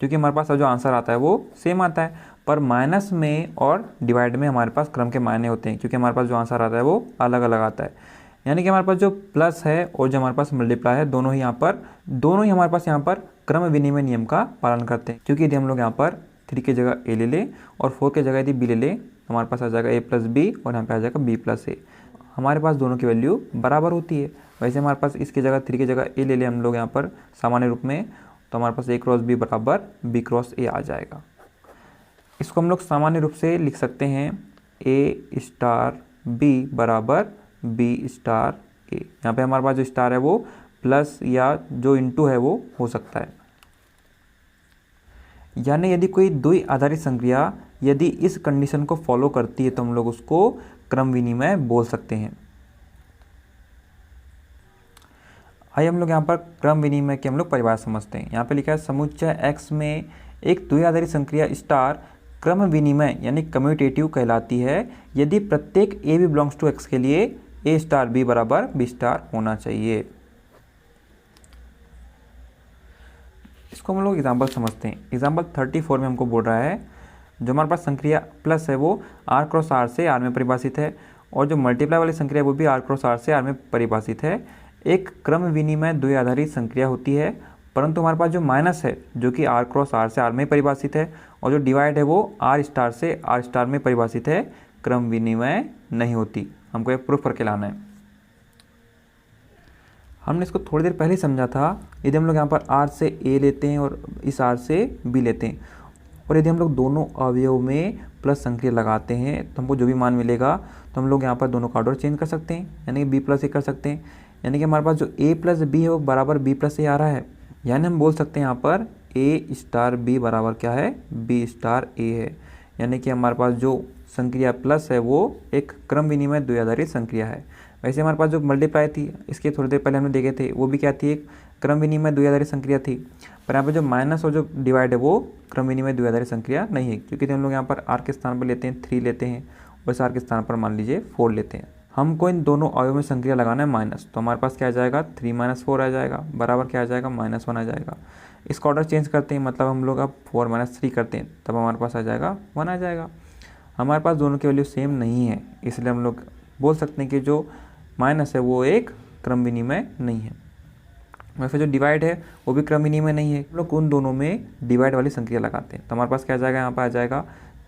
क्योंकि हमारे पास जो आंसर आता है वो सेम आता है। पर माइनस में और डिवाइड में हमारे पास क्रम के मायने होते हैं, क्योंकि हमारे पास जो आंसर आता है वो अलग अलग आता है। यानी कि हमारे पास जो प्लस है और जो हमारे पास मल्टीप्लाई है, दोनों ही हमारे पास यहाँ पर क्रम विनिमय नियम का पालन करते हैं। क्योंकि यदि हम लोग यहाँ पर 3 की जगह a ले लें और 4 की जगह यदि b ले लें, तो हमारे पास आ जाएगा a प्लस बी और यहाँ पे आ जाएगा b प्लस ए। हमारे पास दोनों की वैल्यू बराबर होती है। वैसे हमारे पास इसकी जगह 3 की जगह a ले लें हम लोग यहाँ पर सामान्य रूप में, तो हमारे पास a क्रॉस b बराबर b क्रॉस a आ जाएगा। इसको हम लोग सामान्य रूप से लिख सकते हैं a स्टार b बराबर b स्टार a। यहाँ पे हमारे पास जो स्टार है वो प्लस या जो इंटू है वो हो सकता है। यानी यदि कोई द्वि आधारित संक्रिया यदि इस कंडीशन को फॉलो करती है तो हम लोग उसको क्रम विनिमय बोल सकते हैं। आइए हम लोग यहाँ पर क्रम विनिमय की हम लोग परिभाषा समझते हैं। यहाँ पे लिखा है समुच्चय x में एक द्विआधारी संक्रिया स्टार क्रम विनिमय यानी कम्यूटेटिव कहलाती है यदि प्रत्येक a b belongs to x के लिए a स्टार b बराबर b स्टार होना चाहिए। इसको हम लोग एग्जाम्पल समझते हैं। एग्जाम्पल 34 में हमको बोल रहा है जो हमारे पास संक्रिया प्लस है वो r क्रॉस r से r में परिभाषित है, और जो मल्टीप्लाई वाली संक्रिया वो भी r क्रॉस r से r में परिभाषित है। एक क्रम विनिमय द्विआधारी संक्रिया होती है, परंतु हमारे पास जो माइनस है जो कि r क्रॉस r से r में परिभाषित है, और जो डिवाइड है वो r स्टार से r स्टार में परिभाषित है, क्रम विनिमय नहीं होती। हमको ये प्रूफ करके लाना है। हमने इसको थोड़ी देर पहले समझा था। यदि हम लोग यहाँ पर r से a लेते हैं और इस r से b लेते हैं, और यदि हम लोग दोनों अवयव में प्लस संक्रिया लगाते हैं तो हमको जो भी मान मिलेगा तो हम लोग यहाँ पर दोनों का ऑर्डर चेंज कर सकते हैं, यानी कि b प्लस a कर सकते हैं। यानी कि हमारे पास जो a प्लस b है वो बराबर b प्लस a आ रहा है। यानी हम बोल सकते हैं यहाँ पर a स्टार b बराबर क्या है, b स्टार a है। यानी कि हमारे पास जो संक्रिया प्लस है वो एक क्रम विनिमय द्विआधारी संक्रिया है। वैसे हमारे पास जो मल्टीप्लाई थी इसके थोड़ी देर पहले हमने देखे थे, वो भी क्या थी, एक क्रम विनिमय द्विआधारी संक्रिया थी। पर यहाँ पे जो माइनस और जो डिवाइड है वो क्रम विनिमय द्विआधारी संक्रिया नहीं है, क्योंकि हम लोग यहाँ पर r के स्थान पर लेते हैं 3 लेते हैं, वैसे r के स्थान पर मान लीजिए 4 लेते हैं। हमको इन दोनों अवयव में संक्रिया लगाना है माइनस, तो हमारे पास क्या आ जाएगा 3 - 4 आ जाएगा, बराबर क्या आ जाएगा -1 आ जाएगा। इसका ऑर्डर चेंज करते हैं, मतलब हम लोग अब 4 - 3 करते हैं, तब हमारे पास आ जाएगा 1 आ जाएगा। हमारे पास दोनों की वैल्यू सेम नहीं है, इसलिए हम लोग बोल सकते हैं कि जो माइनस है वो एक क्रम विनिमय नहीं है। वैसे जो डिवाइड है वो भी क्रम विनिमय नहीं है। हम लोग उन दोनों में डिवाइड वाली संक्रिया लगाते हैं, तो हमारे पास क्या आ जाएगा, यहाँ पर आ जाएगा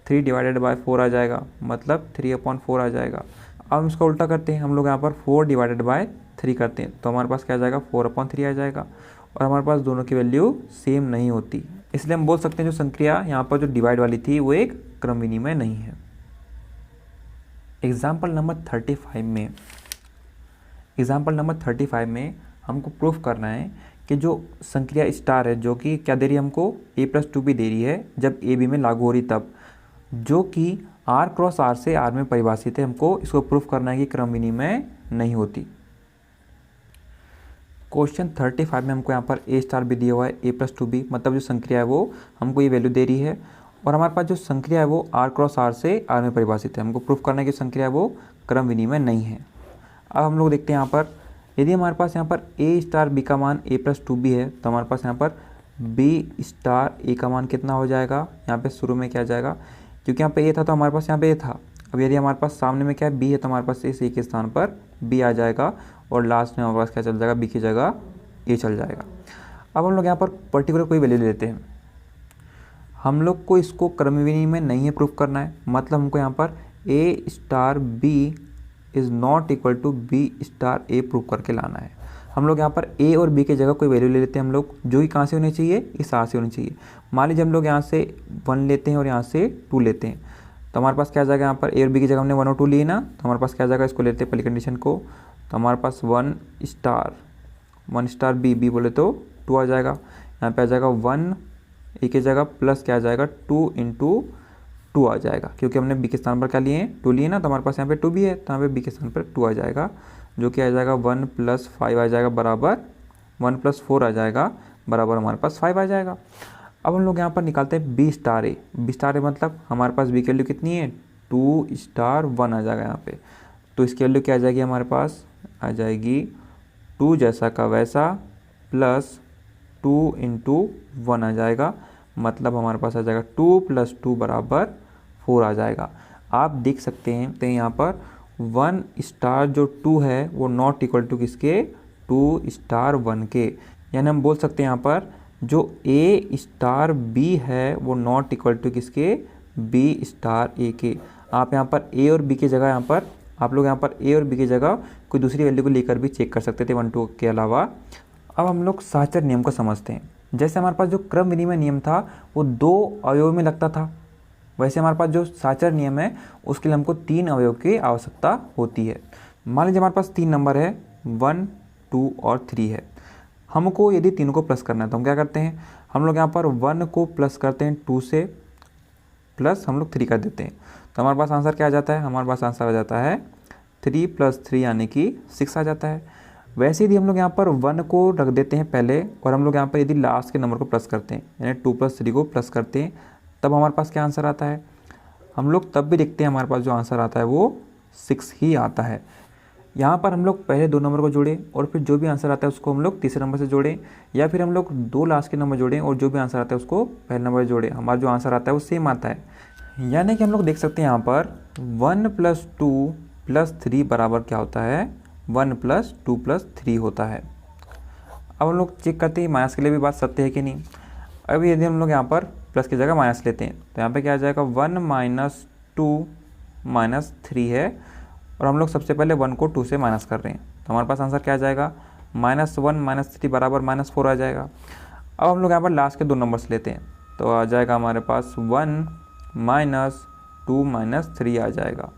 3 / 4 आ जाएगा, मतलब 3/4 आ जाएगा। अब हम इसका उल्टा करते हैं, हम लोग यहाँ पर 4 / 3 करते हैं, तो हमारे पास क्या आ जाएगा 4/3 आ जाएगा। और हमारे पास दोनों की वैल्यू सेम नहीं होती, इसलिए हम बोल सकते हैं जो संक्रिया यहाँ पर जो डिवाइड वाली थी वो एक क्रम विनिमय नहीं है। एग्जाम्पल नंबर 35 में हमको प्रूफ करना है कि जो संक्रिया स्टार है जो कि क्या दे रही है हमको, a + 2b दे रही है जब a b में लागू हो रही तब, जो कि r क्रॉस r से r में परिभाषित है। हमको इसको प्रूफ करना है कि क्रम विनिमय नहीं होती। क्वेश्चन 35 में हमको यहाँ पर a स्टार भी दिया हुआ है, a + 2b, मतलब जो संक्रिया है वो हमको ये वैल्यू दे रही है, और हमारे पास जो संक्रिया है वो r क्रॉस r से r में परिभाषित है। हमको प्रूफ करना है कि संक्रिया है वो क्रम विनिमय नहीं है। अब हम लोग देखते हैं यहाँ पर, यदि हमारे पास यहाँ पर a स्टार b का मान a + 2b है, तो हमारे पास यहाँ पर b स्टार a का मान कितना हो जाएगा, यहाँ पे शुरू में क्या आ जाएगा, क्योंकि यहाँ पे a था तो हमारे पास यहाँ पे a था। अब यदि हमारे पास सामने में क्या है b है, तो हमारे पास इस a के स्थान पर b आ जाएगा, और लास्ट में हमारे पास क्या चल जाएगा, b की जगह a चल जाएगा। अब हम लोग यहाँ पर पर्टिकुलर कोई वैल्यू ले लेते हैं। हम लोग को इसको क्रम विनिमय नहीं है प्रूफ करना है, मतलब हमको यहाँ पर a star b is not equal to B star A prove करके लाना है। हम लोग यहाँ पर ए और बी की जगह कोई वैल्यू ले लेते हैं हम लोग, जो कि कहाँ से होनी चाहिए, इस आर से होनी चाहिए। मान लीजिए हम लोग यहाँ से 1 लेते हैं और यहाँ से 2 लेते हैं, तो हमारे पास क्या आ जाएगा, यहाँ पर ए और बी की जगह हमने 1 और 2 लिए ना, तो हमारे पास क्या आ जाएगा, इसको लेते हैं पहली कंडीशन को, तो हमारे पास 1 स्टार बी बोले तो 2 आ जाएगा। यहाँ पे आ जाएगा 1 ए की जगह प्लस क्या आ जाएगा 2 इंटू 2 आ जाएगा, क्योंकि हमने बी के स्थान पर क्या लिए हैं, 2 लिए ना, तो हमारे पास यहाँ पे 2 भी है, तो यहाँ पे बी के स्थान पर 2 आ जाएगा, जो कि आ जाएगा 1 + 5 आ जाएगा बराबर 1 + 4 आ जाएगा बराबर हमारे पास 5 आ जाएगा। अब हम लोग यहाँ पर निकालते हैं बी स्टार ए मतलब हमारे पास बी की वैल्यू कितनी है, 2 स्टार 1 आ जाएगा यहाँ पे, तो इसकी वैल्यू क्या आ जाएगी, हमारे पास आ जाएगी 2 जैसा का वैसा प्लस 2 इंटू 1 आ जाएगा, मतलब हमारे पास आ जाएगा 2 + 2 बराबर 4 आ जाएगा। आप देख सकते हैं तो यहाँ पर 1 स्टार जो 2 है वो नॉट इक्वल टू किसके, 2 स्टार 1 के, यानी हम बोल सकते हैं यहाँ पर जो ए स्टार बी है वो नॉट इक्वल टू किसके, बी स्टार ए के। आप यहाँ पर ए और बी की जगह, यहाँ पर आप लोग यहाँ पर ए और बी की जगह कोई दूसरी वैल्यू को लेकर भी चेक कर सकते थे 1 2 के अलावा। अब हम लोग साहचर्य नियम को समझते हैं। जैसे हमारे पास जो क्रम विनिमय नियम था वो 2 अवयव में लगता था, वैसे हमारे पास जो साहचर्य नियम है उसके लिए हमको 3 अवयव की आवश्यकता होती है। मान लीजिए हमारे पास 3 नंबर है, 1 2 और 3 है, हमको यदि तीनों को प्लस करना है तो हम क्या करते हैं, हम लोग यहाँ पर 1 को प्लस करते हैं 2 से, प्लस हम लोग 3 कर देते हैं, तो हमारे पास आंसर क्या आ जाता है, हमारे पास आंसर आ जाता है 3 + 3 यानी कि 6 आ जाता है। वैसे यदि हम लोग यहाँ पर 1 को रख देते हैं पहले और हम लोग यहाँ पर यदि लास्ट के नंबर को प्लस करते हैं, यानी 2 + 3 को प्लस करते हैं, तब हमारे पास क्या आंसर आता है, हम लोग तब भी देखते हैं हमारे पास जो आंसर आता है वो 6 ही आता है। यहाँ पर हम लोग पहले 2 नंबर को जोड़ें और फिर जो भी आंसर आता है उसको हम लोग तीसरे नंबर से जोड़ें, या फिर हम लोग 2 लास्ट के नंबर जोड़ें और जो भी आंसर आता है उसको पहले नंबर से जोड़ें, हमारा जो आंसर आता है वो सेम आता है। यानी कि हम लोग देख सकते हैं यहाँ पर 1 + 2 + 3 बराबर क्या होता है, 1 + 2 + 3 होता है। अब हम लोग चेक करते हैं माइनस के लिए भी बात सत्य है कि नहीं। अब यदि हम लोग यहाँ पर प्लस की जगह माइनस लेते हैं तो यहाँ पे क्या आ जाएगा, 1 - 2 - 3 है, और हम लोग सबसे पहले 1 को 2 से माइनस कर रहे हैं, तो हमारे पास आंसर क्या आ जाएगा, -1 - 3 बराबर -4 आ जाएगा। अब हम लोग यहाँ पर लास्ट के 2 नंबर्स लेते हैं तो आ जाएगा हमारे पास 1 - 2 - 3 आ जाएगा।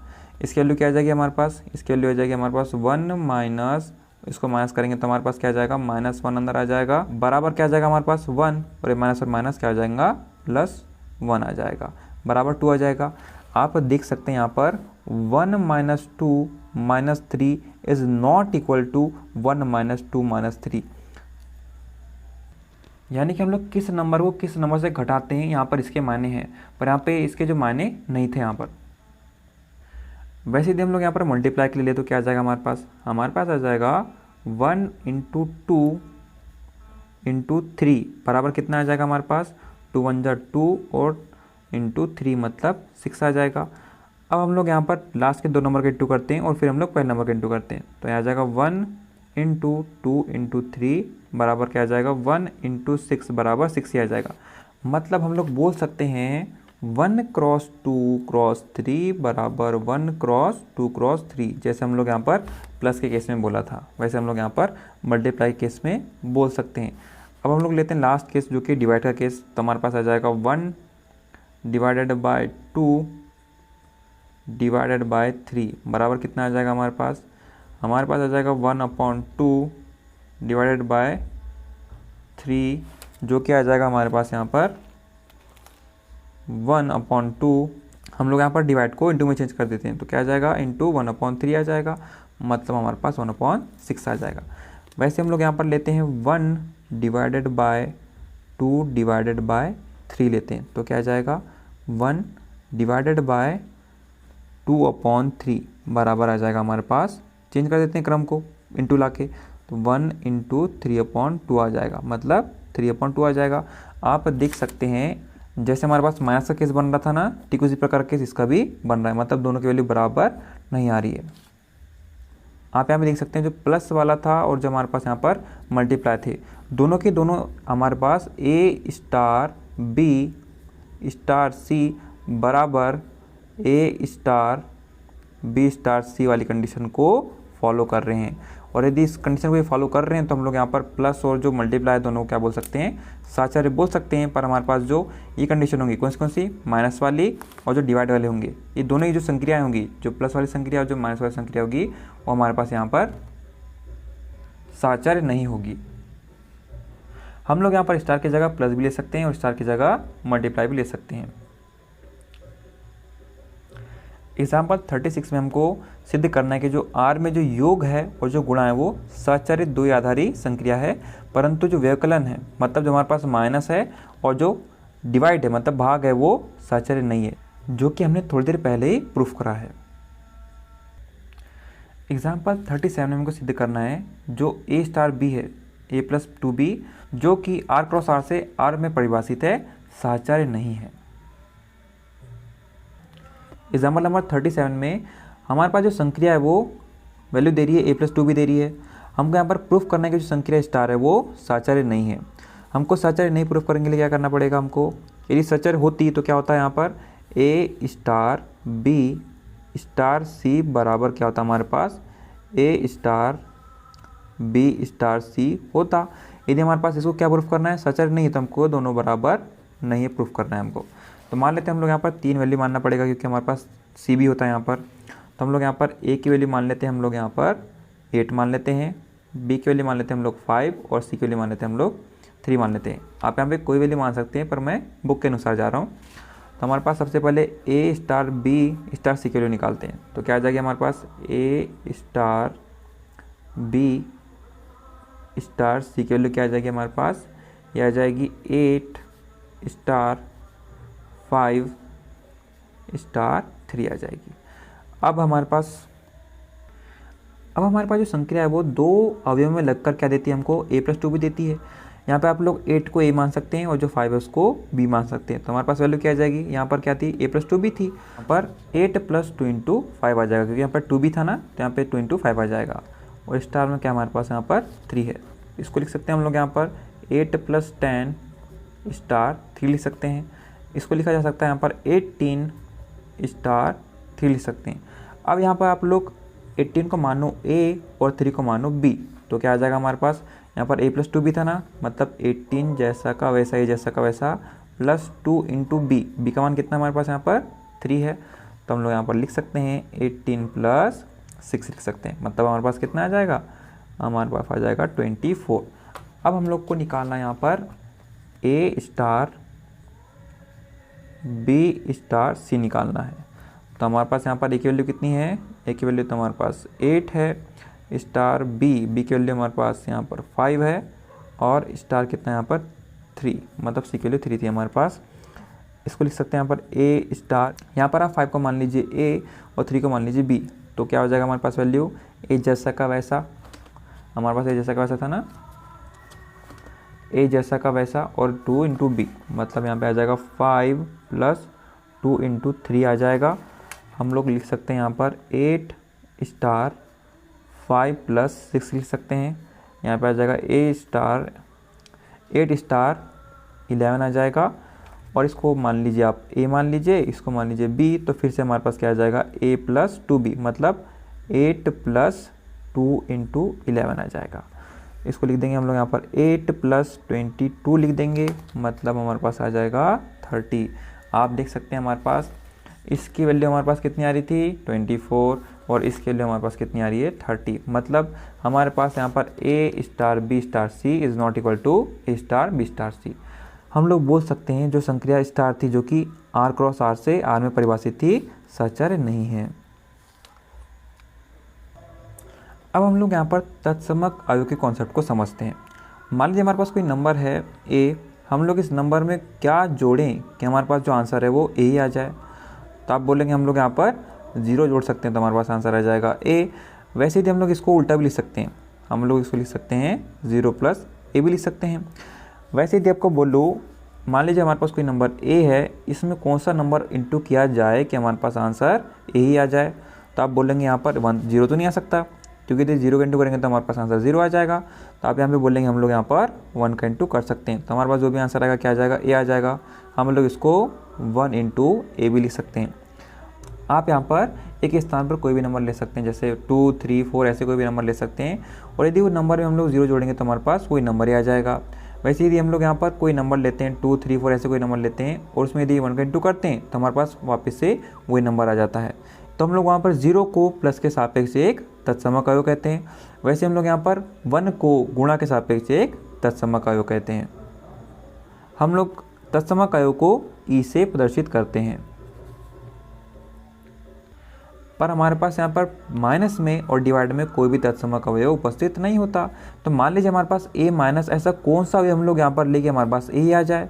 इसकी वैल्यू क्या आ जाएगी हमारे पास, इसकी वैल्यू आ जाएगी हमारे पास 1 - इसको माइनस करेंगे तो हमारे पास क्या आ जाएगा, -1 अंदर आ जाएगा, बराबर क्या आ जाएगा हमारे पास 1, और ये माइनस और माइनस क्या आ जाएगा, +1 आ जाएगा, बराबर 2 आ जाएगा। आप देख सकते हैं यहाँ पर 1 - 2 - 3 इज़ नॉट इक्वल टू 1 - 2 - 3, यानी कि हम लोग किस नंबर को किस नंबर से घटाते हैं यहाँ पर इसके मायने हैं, पर यहाँ पे इसके जो मायने नहीं थे यहाँ पर। वैसे यदि हम लोग यहाँ पर मल्टीप्लाई के लिए तो क्या आ जाएगा हमारे पास आ जाएगा 1 × 2 × 3 बराबर कितना आ जाएगा हमारे पास, 2 × 1 = 2 और इंटू 3 मतलब 6 आ जाएगा। अब हम लोग यहाँ पर लास्ट के 2 नंबर के इंटू करते हैं और फिर हम लोग पहले नंबर के इंटू करते हैं, तो यहाँ आ जाएगा 1 × 2 × 3 बराबर क्या आ जाएगा, 1 × 6 बराबर 6 ही आ जाएगा। मतलब हम लोग बोल सकते हैं 1 × 2 × 3 बराबर 1 × 2 × 3, जैसे हम लोग यहाँ पर प्लस के केस में बोला था वैसे हम लोग यहाँ पर मल्टीप्लाई केस में बोल सकते हैं। अब हम लोग लेते हैं लास्ट केस जो कि डिवाइड का केस, तो हमारे पास आ जाएगा 1 / 2 / 3 बराबर कितना आ जाएगा हमारे पास आ जाएगा 1/2 / 3, जो कि आ जाएगा हमारे पास यहाँ पर 1/2, हम लोग यहाँ पर डिवाइड को इंटू में चेंज कर देते हैं तो क्या आ जाएगा, इंटू 1/3 आ जाएगा, मतलब हमारे पास 1/6 आ जाएगा। वैसे हम लोग यहाँ पर लेते हैं 1 / 2 / 3 लेते हैं तो क्या आ जाएगा, 1 / 2/3 बराबर आ जाएगा हमारे पास, चेंज कर देते हैं क्रम को इंटू लाके, तो 1 × 3/2 आ जाएगा, मतलब 3/2 आ जाएगा। आप देख सकते हैं जैसे हमारे पास माइनस का केस बन रहा था ना, ठीक उसी प्रकार केस इसका भी बन रहा है, मतलब दोनों की वैल्यू बराबर नहीं आ रही है। आप यहाँ पे देख सकते हैं जो प्लस वाला था और जो हमारे पास यहाँ पर मल्टीप्लाई थे, दोनों के दोनों हमारे पास A * B * C बराबर A * बी स्टार सी वाली कंडीशन को फॉलो कर रहे हैं। और यदि इस कंडीशन को ये फॉलो कर रहे हैं तो हम लोग यहाँ पर प्लस और जो मल्टीप्लाई दोनों को क्या बोल सकते हैं, साचार्य बोल सकते हैं। पर हमारे पास जो ये कंडीशन होंगी कौन सी माइनस वाली और जो डिवाइड वाले होंगे, ये दोनों ही जो संक्रियाएं होंगी, जो प्लस वाली संक्रिया और जो माइनस वाली संक्रिया होगी, वो हमारे पास यहाँ पर साचार्य नहीं होगी। हम लोग यहाँ पर स्टार की जगह प्लस भी ले सकते हैं और स्टार की जगह मल्टीप्लाई भी ले सकते हैं। एग्जाम्पल 36 में हमको सिद्ध करना है कि जो R में जो योग है और जो गुणा है वो साचार्य द्वि-आधारी संक्रिया है, परंतु जो व्यवकलन है मतलब जो हमारे पास माइनस है और जो डिवाइड है मतलब भाग है वो साचार्य नहीं है, जो कि हमने थोड़ी देर पहले ही प्रूफ करा है। एग्जाम्पल 37 में हमको सिद्ध करना है जो A स्टार B है, A प्लस 2B, जो कि R क्रॉस R से R में परिभाषित है, साचार्य नहीं है। एग्जाम्पल नंबर 37 में हमारे पास जो संक्रिया है वो वैल्यू दे रही है A प्लस 2B दे रही है। हमको यहाँ पर प्रूफ करना है कि जो संक्रिया स्टार है वो साचार्य नहीं है। हमको साचार्य नहीं प्रूफ करने के लिए क्या करना पड़ेगा हमको, यदि साचार्य होती तो क्या होता है यहाँ पर A star B star C बराबर क्या होता है हमारे पास A star B star C होता। यदि हमारे पास इसको क्या प्रूफ करना है, साचार्य नहीं है, तो हमको दोनों बराबर नहीं है प्रूफ करना है हमको। तो मान लेते हैं हम लोग यहाँ पर 3 वैल्यू मानना पड़ेगा क्योंकि हमारे पास C भी होता है यहाँ पर। तो हम लोग यहाँ पर A की वैल्यू मान लेते हैं हम लोग यहाँ पर 8 मान लेते हैं, B की वैल्यू मान लेते हैं हम लोग 5 और C की वैल्यू मान लेते हैं हम लोग 3 मान लेते हैं। आप यहाँ पे कोई वैल्यू मान सकते हैं पर मैं बुक के अनुसार जा रहा हूँ। तो हमारे पास सबसे पहले A star B star C की वैल्यू निकालते हैं। तो क्या आ जाएगी हमारे पास A star B star C की वैल्यू क्या आ जाएगी हमारे पास, ये आ जाएगी 8 स्टार 5 स्टार 3 आ जाएगी। अब हमारे पास जो संक्रिया है वो दो अवयवों में लगकर क्या देती है हमको, A प्लस 2 भी देती है। यहाँ पे आप लोग 8 को A मान सकते हैं और जो 5 है उसको B मान सकते हैं। तो हमारे पास वैल्यू क्या आ जाएगी, यहाँ पर क्या थी A प्लस 2 भी थी, यहाँ पर 8 प्लस 2 इंटू 5 आ जाएगा क्योंकि यहाँ पर 2B था ना, तो यहाँ पे 2 इंटू 5 आ जाएगा। और स्टार में क्या हमारे पास यहाँ पर 3 है, इसको लिख सकते हैं हम लोग यहाँ पर 8 प्लस 10 स्टार 3 लिख सकते हैं। इसको लिखा जा सकता है यहाँ पर 18 स्टार 3 लिख सकते हैं। अब यहाँ पर आप लोग 18 को मानो A और 3 को मानो B, तो क्या आ जाएगा हमारे पास, यहाँ पर A प्लस 2 भी था ना, मतलब 18 जैसा का वैसा A जैसा का वैसा प्लस 2 इंटू B का मान कितना हमारे पास यहाँ पर 3 है। तो हम लोग यहाँ पर लिख सकते हैं 18 प्लस 6 लिख सकते हैं, मतलब हमारे पास कितना आ जाएगा, हमारे पास आ जाएगा 24। अब हम लोग को निकालना यहाँ पर A star B star C निकालना है। तो हमारे पास यहाँ पर A की वैल्यू कितनी है, A की वैल्यू तो हमारे पास 8 है, स्टार B की वैल्यू हमारे पास यहाँ पर 5 है और स्टार कितना है यहाँ पर 3, मतलब C की वैल्यू 3 थी हमारे पास। इसको लिख सकते हैं यहाँ पर A स्टार, यहाँ पर आप 5 को मान लीजिए A और 3 को मान लीजिए B, तो क्या हो जाएगा हमारे पास वैल्यू A जैसा का वैसा, हमारे पास A जैसा का वैसा था ना, A जैसा का वैसा और 2 इंटू B, मतलब यहाँ पे आ जाएगा 5 प्लस 2 इंटू 3 आ जाएगा। हम लोग लिख सकते हैं यहाँ पर 8 स्टार 5 प्लस 6 लिख सकते हैं। यहाँ पे आ जाएगा A स्टार 8 स्टार 11 आ जाएगा। और इसको मान लीजिए आप A मान लीजिए, इसको मान लीजिए B, तो फिर से हमारे पास क्या आ जाएगा A प्लस 2B, मतलब 8 प्लस 2 इंटू 11 आ जाएगा। इसको लिख देंगे हम लोग यहाँ पर 8 प्लस 22 लिख देंगे, मतलब हमारे पास आ जाएगा 30। आप देख सकते हैं हमारे पास इसकी वैल्यू हमारे पास कितनी आ रही थी 24 और इसकी वैल्यू हमारे पास कितनी आ रही है 30, मतलब हमारे पास यहाँ पर A star B star C is not equal to A star B star C। हम लोग बोल सकते हैं जो संक्रिया स्टार थी जो कि R क्रॉस R से R में परिभाषित थी, साचार्य नहीं है। अब हम लोग यहाँ पर तत्समक अवयव के कॉन्सेप्ट को समझते हैं। मान लीजिए हमारे पास कोई नंबर है A, हम लोग इस नंबर में क्या जोड़ें कि हमारे पास जो आंसर है वो A ही आ जाए। तो आप बोलेंगे हम लोग यहाँ पर 0 जोड़ सकते हैं तो हमारे पास आंसर आ जाएगा A। वैसे ही हम लोग इसको उल्टा भी लिख सकते हैं, हम लोग इसको लिख सकते हैं 0 प्लस A भी लिख सकते हैं। वैसे यदि आपको बोलो मान लीजिए हमारे पास कोई नंबर A है, इसमें कौन सा नंबर इंटू किया जाए कि हमारे पास आंसर A ही आ जाए, तो आप बोलेंगे यहाँ पर 0 तो नहीं आ सकता क्योंकि यदि 0 का इंटू करेंगे तो हमारे पास आंसर 0 आ जाएगा। तो आप यहाँ पे बोलेंगे हम लोग यहाँ पर 1 का इंटू कर सकते हैं, तो हमारे पास जो भी आंसर आएगा क्या आ जाएगा A आ जाएगा। हम लोग इसको 1 इंटू A भी लिख सकते हैं। आप यहाँ पर एक स्थान पर कोई भी नंबर ले सकते हैं, जैसे 2, 3, 4 ऐसे कोई भी नंबर ले सकते हैं। और यदि वो नंबर में हम लोग 0 जोड़ेंगे तो हमारे पास वही नंबर ही आ जाएगा। वैसे यदि हम लोग यहाँ पर कोई नंबर लेते हैं 2, 3, 4 ऐसे कोई नंबर लेते हैं और उसमें यदि 1 का इंटू करते हैं तो हमारे पास वापस से वही नंबर आ जाता है। तो हम लोग वहाँ पर 0 को प्लस के सापेक्ष एक तत्समक अवयव कहते हैं। वैसे हम लोग यहाँ पर 1 को गुणा के सापेक्ष एक तत्समक अवयव कहते हैं। हम लोग तत्समक अवयव को ई से प्रदर्शित करते हैं। पर हमारे पास यहाँ पर माइनस में और डिवाइड में कोई भी तत्समक अवयव उपस्थित नहीं होता। तो मान लीजिए हमारे पास a माइनस ऐसा कौन सा अवयव हम लोग यहाँ पर लेके हमारे पास a आ जाए,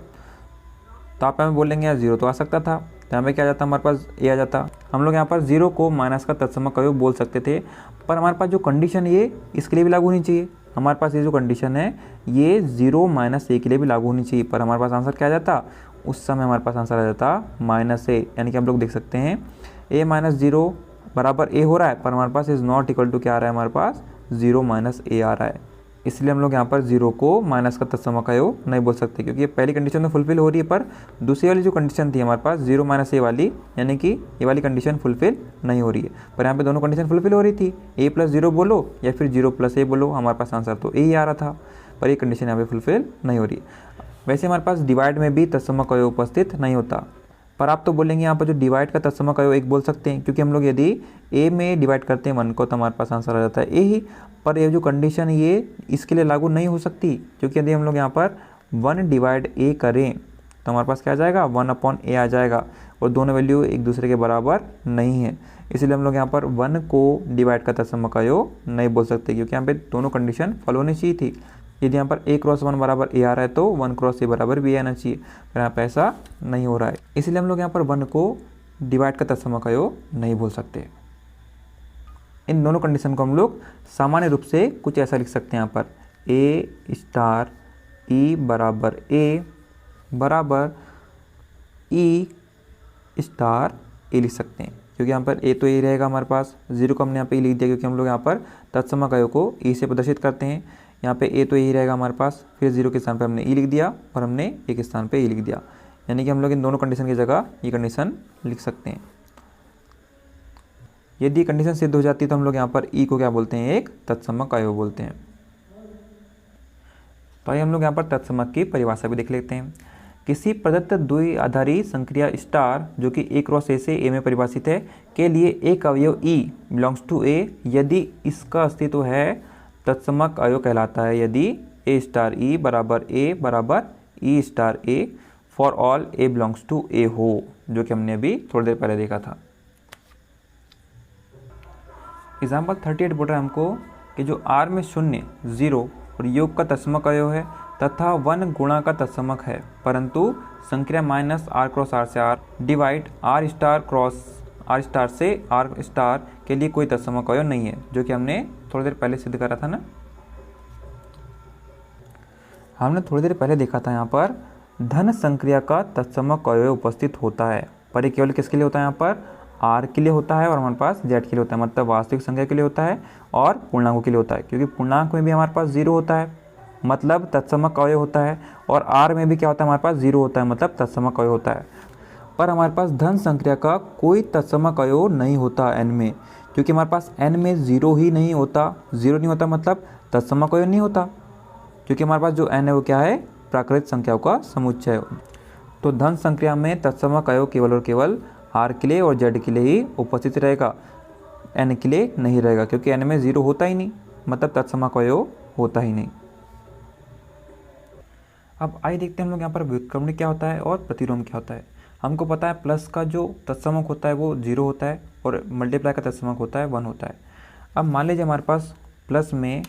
तो आप हमें बोलेंगे यार 0 तो आ सकता था, तो यहाँ पे क्या आ जाता, हमारे पास a आ जाता। हम लोग यहाँ पर 0 को माइनस का तत्समक अवयव बोल सकते थे, पर हमारे पास जो कंडीशन ये इसके लिए भी लागू होनी चाहिए। हमारे पास ये जो कंडीशन है ये 0 माइनस a के लिए भी लागू होनी चाहिए, पर हमारे पास आंसर क्या आ जाता, उस समय हमारे पास आंसर आ जाता -a। यानी कि हम लोग देख सकते हैं a माइनस 0 बराबर a हो रहा है, पर हमारे पास इज़ नॉट इक्वल टू क्या आ रहा है, हमारे पास 0 माइनस a आ रहा है। इसलिए हम लोग यहाँ पर 0 को माइनस का तत्समक अवयव नहीं बोल सकते, क्योंकि ये पहली कंडीशन तो फुलफिल हो रही है, पर दूसरी वाली जो कंडीशन थी हमारे पास 0 माइनस a वाली, यानी कि ये वाली कंडीशन फुलफिल नहीं हो रही है। पर यहाँ पे दोनों कंडीशन फुलफिल हो रही थी, a प्लस 0 बोलो या फिर 0 प्लस a बोलो, हमारे पास आंसर तो a ही आ रहा था, पर ये कंडीशन यहाँ पे फुलफिल नहीं हो रही है। वैसे हमारे पास डिवाइड में भी तत्समक अवयव उपस्थित नहीं होता, पर आप तो बोलेंगे यहाँ पर जो डिवाइड का तत्समक अवयव एक बोल सकते हैं, क्योंकि हम लोग यदि a में डिवाइड करते हैं 1 को तो हमारे पास आंसर आ जाता है a ही। पर ये जो कंडीशन ये इसके लिए लागू नहीं हो सकती, क्योंकि यदि हम लोग यहाँ पर 1 डिवाइड a करें तो हमारे पास क्या आ जाएगा, 1/a आ जाएगा, और दोनों वैल्यू एक दूसरे के बराबर नहीं है। इसलिए हम लोग यहाँ पर 1 को डिवाइड का तत्समक अवयव नहीं बोल सकते, क्योंकि यहाँ पे दोनों कंडीशन फॉलो होनी चाहिए थी। यदि यहाँ पर a क्रॉस 1 बराबर a आ रहा है तो 1 क्रॉस a बराबर b आना चाहिए, पर यहाँ पे ऐसा नहीं हो रहा है। इसलिए हम लोग यहाँ पर 1 को डिवाइड का तत्समक अवयव नहीं बोल सकते। इन दोनों कंडीशन को हम लोग सामान्य रूप से कुछ ऐसा लिख सकते हैं, यहाँ पर a स्टार e बराबर a बराबर e स्टार a लिख सकते हैं, क्योंकि यहाँ पर a तो a रहेगा हमारे पास, 0 को हमने यहाँ पे लिख दिया क्योंकि हम लोग यहाँ पर तत्समक अवयव को e से प्रदर्शित करते हैं। यहाँ पे a तो यही रहेगा हमारे पास, फिर 0 के स्थान पे हमने e लिख दिया और हमने a के स्थान पे e लिख दिया, यानी कि हम लोग इन दोनों कंडीशन की जगह ये कंडीशन लिख सकते हैं। यदि कंडीशन सिद्ध हो जाती है तो हम लोग यहाँ पर e को क्या बोलते हैं, एक तत्समक अवयव बोलते हैं। तो आइए हम लोग यहाँ पर तत्समक की परिभाषा भी देख लेते हैं। किसी प्रदत्त द्विआधारी संक्रिया स्टार जो कि a क्रॉस a से a में परिभाषित है के लिए एक अवयव e बिलोंग्स टू a यदि इसका अस्तित्व है तत्समक अवयव कहलाता है। यदि a स्टार e बराबर e star a for all a belongs to a हो, जो कि हमने अभी थोड़ी देर पहले देखा था। एग्जाम्पल 38 बोल रहा है हमको कि जो r में 0, 0 और योग का तत्समक अवयव है तथा 1 गुणा का तत्समक है, परंतु संक्रिया माइनस r क्रॉस r से r divide r star cross r star से r स्टार के लिए कोई तत्समक अवयव नहीं है, जो कि हमने थोड़ी देर पहले सिद्ध करा था ना। हमने थोड़ी देर पहले देखा था यहाँ पर धन संक्रिया का तत्समक अवयव उपस्थित होता है, पर ये केवल किसके लिए होता है, यहाँ पर r के लिए होता है और हमारे पास z के लिए होता है, मतलब वास्तविक संख्या के लिए होता है और पूर्णांकों के लिए होता है, क्योंकि पूर्णांक में भी हमारे पास 0 होता है मतलब तत्समक अवयव होता है, और r में भी क्या होता है, हमारे पास 0 होता है मतलब तत्समक अवयव होता है। पर हमारे पास धन संक्रिया का कोई तत्समक अवयव नहीं होता n में, क्योंकि हमारे पास n में 0 ही नहीं होता। 0 नहीं होता मतलब तत्समक अवयव नहीं होता, क्योंकि हमारे पास जो n है वो क्या है, प्राकृत संख्याओं का समुच्चय। तो धन संक्रिया में तत्समक अवयव केवल और केवल r के लिए और z के लिए ही उपस्थित रहेगा, n के लिए नहीं रहेगा, क्योंकि n में 0 होता ही नहीं मतलब तत्समक अवयव होता ही नहीं। अब आइए देखते हैं हम लोग यहाँ पर व्युत्क्रमणी क्या होता है और प्रतिलोम क्या होता है। हमको पता है प्लस का जो तत्समक होता है वो 0 होता है और मल्टीप्लाई का तत्समक होता है 1 होता है। अब मान लीजिए हमारे पास प्लस में,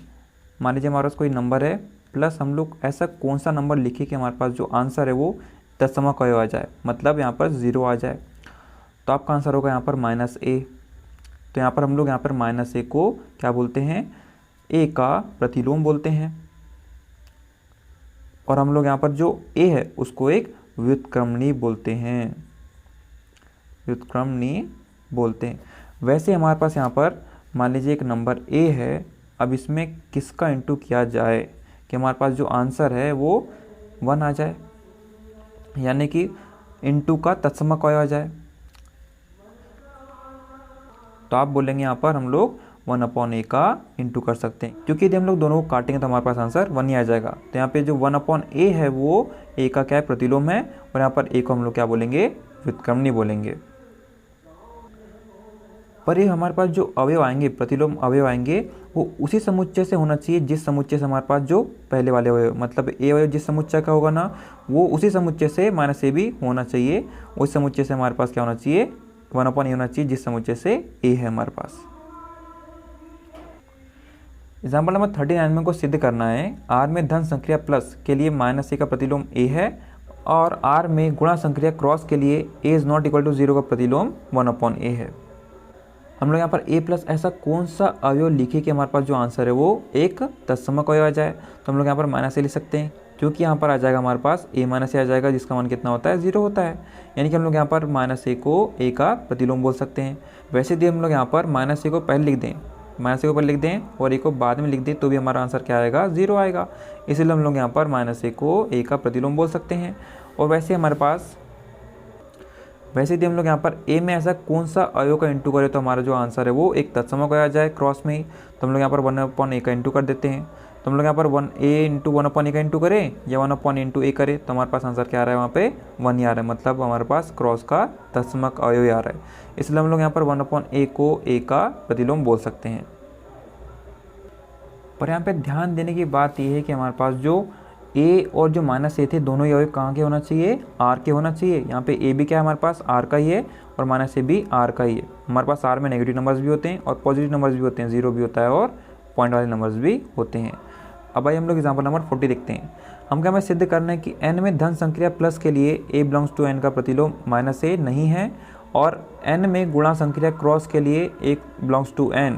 मान लीजिए हमारे पास कोई नंबर है प्लस, हम लोग ऐसा कौन सा नंबर लिखे कि हमारे पास जो आंसर है वो तत्समक अवयव आ जाए, मतलब यहाँ पर 0 आ जाए, तो आपका आंसर होगा यहाँ पर -a। तो यहाँ पर हम लोग यहाँ पर -a को क्या बोलते हैं, a का प्रतिलोम बोलते हैं, और हम लोग यहाँ पर जो a है उसको एक व्युत्क्रमणी बोलते हैं, व्युत्क्रमणी बोलते हैं। वैसे हमारे पास यहाँ पर मान लीजिए एक नंबर a है, अब इसमें किसका इंटू किया जाए कि हमारे पास जो आंसर है वो 1 आ जाए, यानी कि इंटू का तत्समक अवयव आ जाए। तो आप बोलेंगे यहाँ पर हम लोग 1/a का इंटू कर सकते हैं, क्योंकि यदि हम लोग दोनों को काटेंगे तो हमारे पास आंसर 1 ही आ जाएगा। तो यहाँ पे जो 1/a है वो a का क्या है, प्रतिलोम है, और यहाँ पर a को हम लोग क्या बोलेंगे, व्युत्क्रमणि बोलेंगे। पर ये हमारे पास जो अवयव आएंगे, प्रतिलोम अवयव आएंगे, वो उसी समुच्चय से होना चाहिए जिस समुच्चय से हमारे पास जो पहले वाले अवयव, मतलब ए अवयव जिस समुच्चय का होगा ना, वो उसी समुच्चय से -a भी होना चाहिए। उस समुच्चय से हमारे पास क्या होना चाहिए, 1/a होना चाहिए जिस समुच्चय से a है हमारे पास। एग्जाम्पल नंबर 39 में को सिद्ध करना है, R में धन संक्रिया प्लस के लिए -a का प्रतिलोम a है, और R में गुणा संक्रिया क्रॉस के लिए a is not equal to 0 का प्रतिलोम 1/a है। हम लोग यहाँ पर a प्लस ऐसा कौन सा अवयव लिखे कि हमारे पास जो आंसर है वो एक तत्समक अवयव आ जाए। तो हम लोग यहाँ पर -a लिख सकते हैं, क्योंकि यहाँ पर आ जाएगा हमारे पास a -a आ जाएगा, जिसका मान कितना होता है, 0 होता है। यानी कि हम लोग यहाँ पर -a को a का प्रतिलोम बोल सकते हैं। वैसे यदि हम लोग यहाँ पर -a को पहले लिख दें, -a को पहले लिख दें और a को बाद में लिख दें, तो भी हमारा आंसर क्या आएगा, 0 आएगा। इसलिए हम लोग यहाँ पर -a को a का प्रतिलोम बोल सकते हैं। और वैसे यदि हम लोग यहाँ पर a में ऐसा कौन सा अवयव का इंटू करें तो हमारा जो आंसर है वो एक तत्समक आ जाए क्रॉस में ही। तो हम लोग यहाँ पर 1/a का इंटू कर देते हैं। तो हम लोग यहाँ पर 1a इंटू 1/a का इंटू करें या 1/a इंटू a करें तो हमारे पास आंसर क्या आ रहा है, वहाँ पे 1 ही आ रहा है, मतलब हमारे पास क्रॉस का तत्समक अवयव आ रहा है। इसलिए हम लोग यहाँ पर 1/a को a का प्रतिलोम बोल सकते हैं। पर यहाँ पे ध्यान देने की बात यह है कि हमारे पास जो a और जो -a थे दोनों ही अवयव कहाँ के होना चाहिए, r के होना चाहिए। यहाँ पे a भी क्या है हमारे पास r का ही है और -a भी r का ही है। हमारे पास r में नेगेटिव नंबर्स भी होते हैं और पॉजिटिव नंबर्स भी होते हैं, 0 भी होता है और पॉइंट वाले नंबर्स भी होते हैं। अब आइए हम लोग एग्जाम्पल नंबर 40 देखते हैं। हम क्या हमें सिद्ध करना है कि n में धन संक्रिया प्लस के लिए a बिलोंग्स टू n का प्रतिलोम -a नहीं है, और n में गुणा संक्रिया क्रॉस के लिए a belongs to n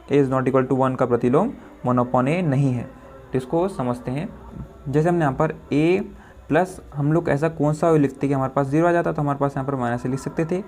a is not equal to 1 का प्रतिलोम 1/a नहीं है। तो इसको समझते हैं। जैसे हमने यहाँ पर a प्लस हम लोग ऐसा कौन सा अवयव लिखते कि हमारे पास 0 आ जाता, तो हमारे पास यहाँ पर -a लिख सकते थे,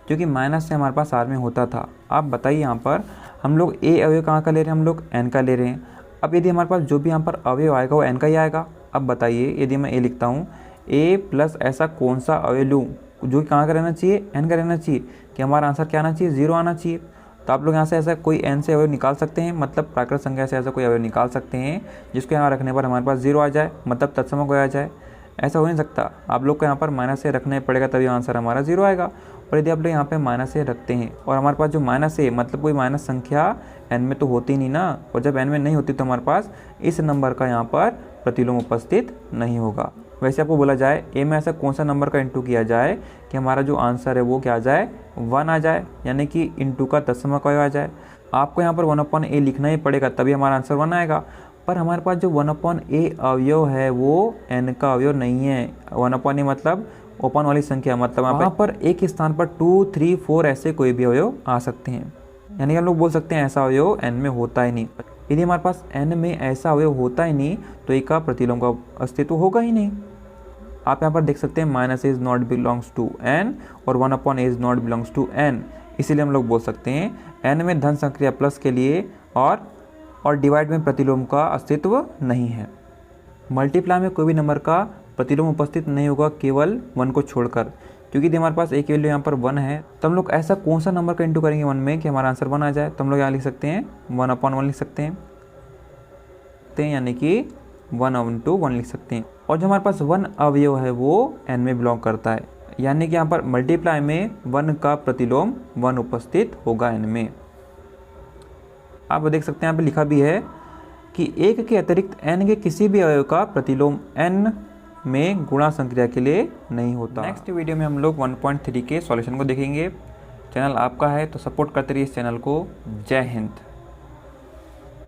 क्योंकि माइनस से हमारे पास r में होता था। आप बताइए यहाँ पर हम लोग a अवयव कहाँ का ले रहे हैं, हम लोग n का ले रहे हैं। अब यदि हमारे पास जो भी यहाँ पर अवयव आएगा वो n का ही आएगा। अब बताइए यदि मैं a लिखता हूँ, a प्लस ऐसा कौन सा अवयव लूँ जो कहाँ का रहना चाहिए, n का रहना चाहिए, कि हमारा आंसर क्या आना चाहिए, 0 आना चाहिए। तो आप लोग यहाँ से ऐसा कोई n से अवयव निकाल सकते हैं, मतलब प्राकृत संख्या से ऐसा कोई अवयव निकाल सकते हैं जिसको यहाँ रखने पर हमारे पास 0 आ जाए, मतलब तत्समक आ जाए। ऐसा हो नहीं सकता, आप लोग को यहाँ पर -a रखना पड़ेगा तभी आंसर हमारा 0 आएगा। और यदि आप लोग यहाँ पे -a रखते हैं और हमारे पास जो -a मतलब कोई माइनस संख्या n में तो होती नहीं ना, और जब n में नहीं होती तो हमारे पास इस नंबर का यहाँ पर प्रतिलोम उपस्थित नहीं होगा। वैसे आपको बोला जाए a में ऐसा कौन सा नंबर का इंटू किया जाए कि हमारा जो आंसर है वो क्या आ जाए, 1 आ जाए, यानी कि इंटू का तत्समक अवयव आ जाए। आपको यहाँ पर 1/a लिखना ही पड़ेगा तभी हमारा आंसर 1 आएगा। पर हमारे पास जो 1/a अवयव है वो n का अवयव नहीं है। 1/a मतलब ओपन वाली संख्या, मतलब वहाँ पर एक स्थान पर 2, 3, 4 ऐसे कोई भी अवयव आ सकते हैं। यानी हम लोग बोल सकते हैं ऐसा अवयव n में होता ही नहीं। यदि हमारे पास n में ऐसा अवयव होता ही नहीं तो एक का प्रतिलोम का अस्तित्व होगा ही नहीं। आप यहाँ पर देख सकते हैं -a is not belongs to n और 1/a is not belongs to n। इसीलिए हम लोग बोल सकते हैं n में धन संक्रिया प्लस के लिए और डिवाइड में प्रतिलोम का अस्तित्व नहीं है। मल्टीप्लाई में कोई भी नंबर का प्रतिलोम उपस्थित नहीं होगा केवल 1 को छोड़कर, क्योंकि यदि हमारे पास एक वैल्यू यहाँ पर 1 है तो हम लोग ऐसा कौन सा नंबर का इंटू करेंगे 1 में कि हमारा आंसर 1 आ जाए। तो हम लोग यहाँ लिख सकते हैं 1/1 लिख सकते हैं, यानी कि 1/1 लिख सकते हैं। और जो हमारे पास 1 अवयव है वो n में बिलोंग करता है, यानी कि यहाँ पर मल्टीप्लाई में 1 का प्रतिलोम 1 उपस्थित होगा n में। आप देख सकते हैं यहाँ पे लिखा भी है कि 1 के अतिरिक्त n के किसी भी अवयव का प्रतिलोम n में गुणा संक्रिया के लिए नहीं होता। नेक्स्ट वीडियो में हम लोग 1.3 के सॉल्यूशन को देखेंगे। चैनल आपका है तो सपोर्ट करते रहिए इस चैनल को। जय हिंद।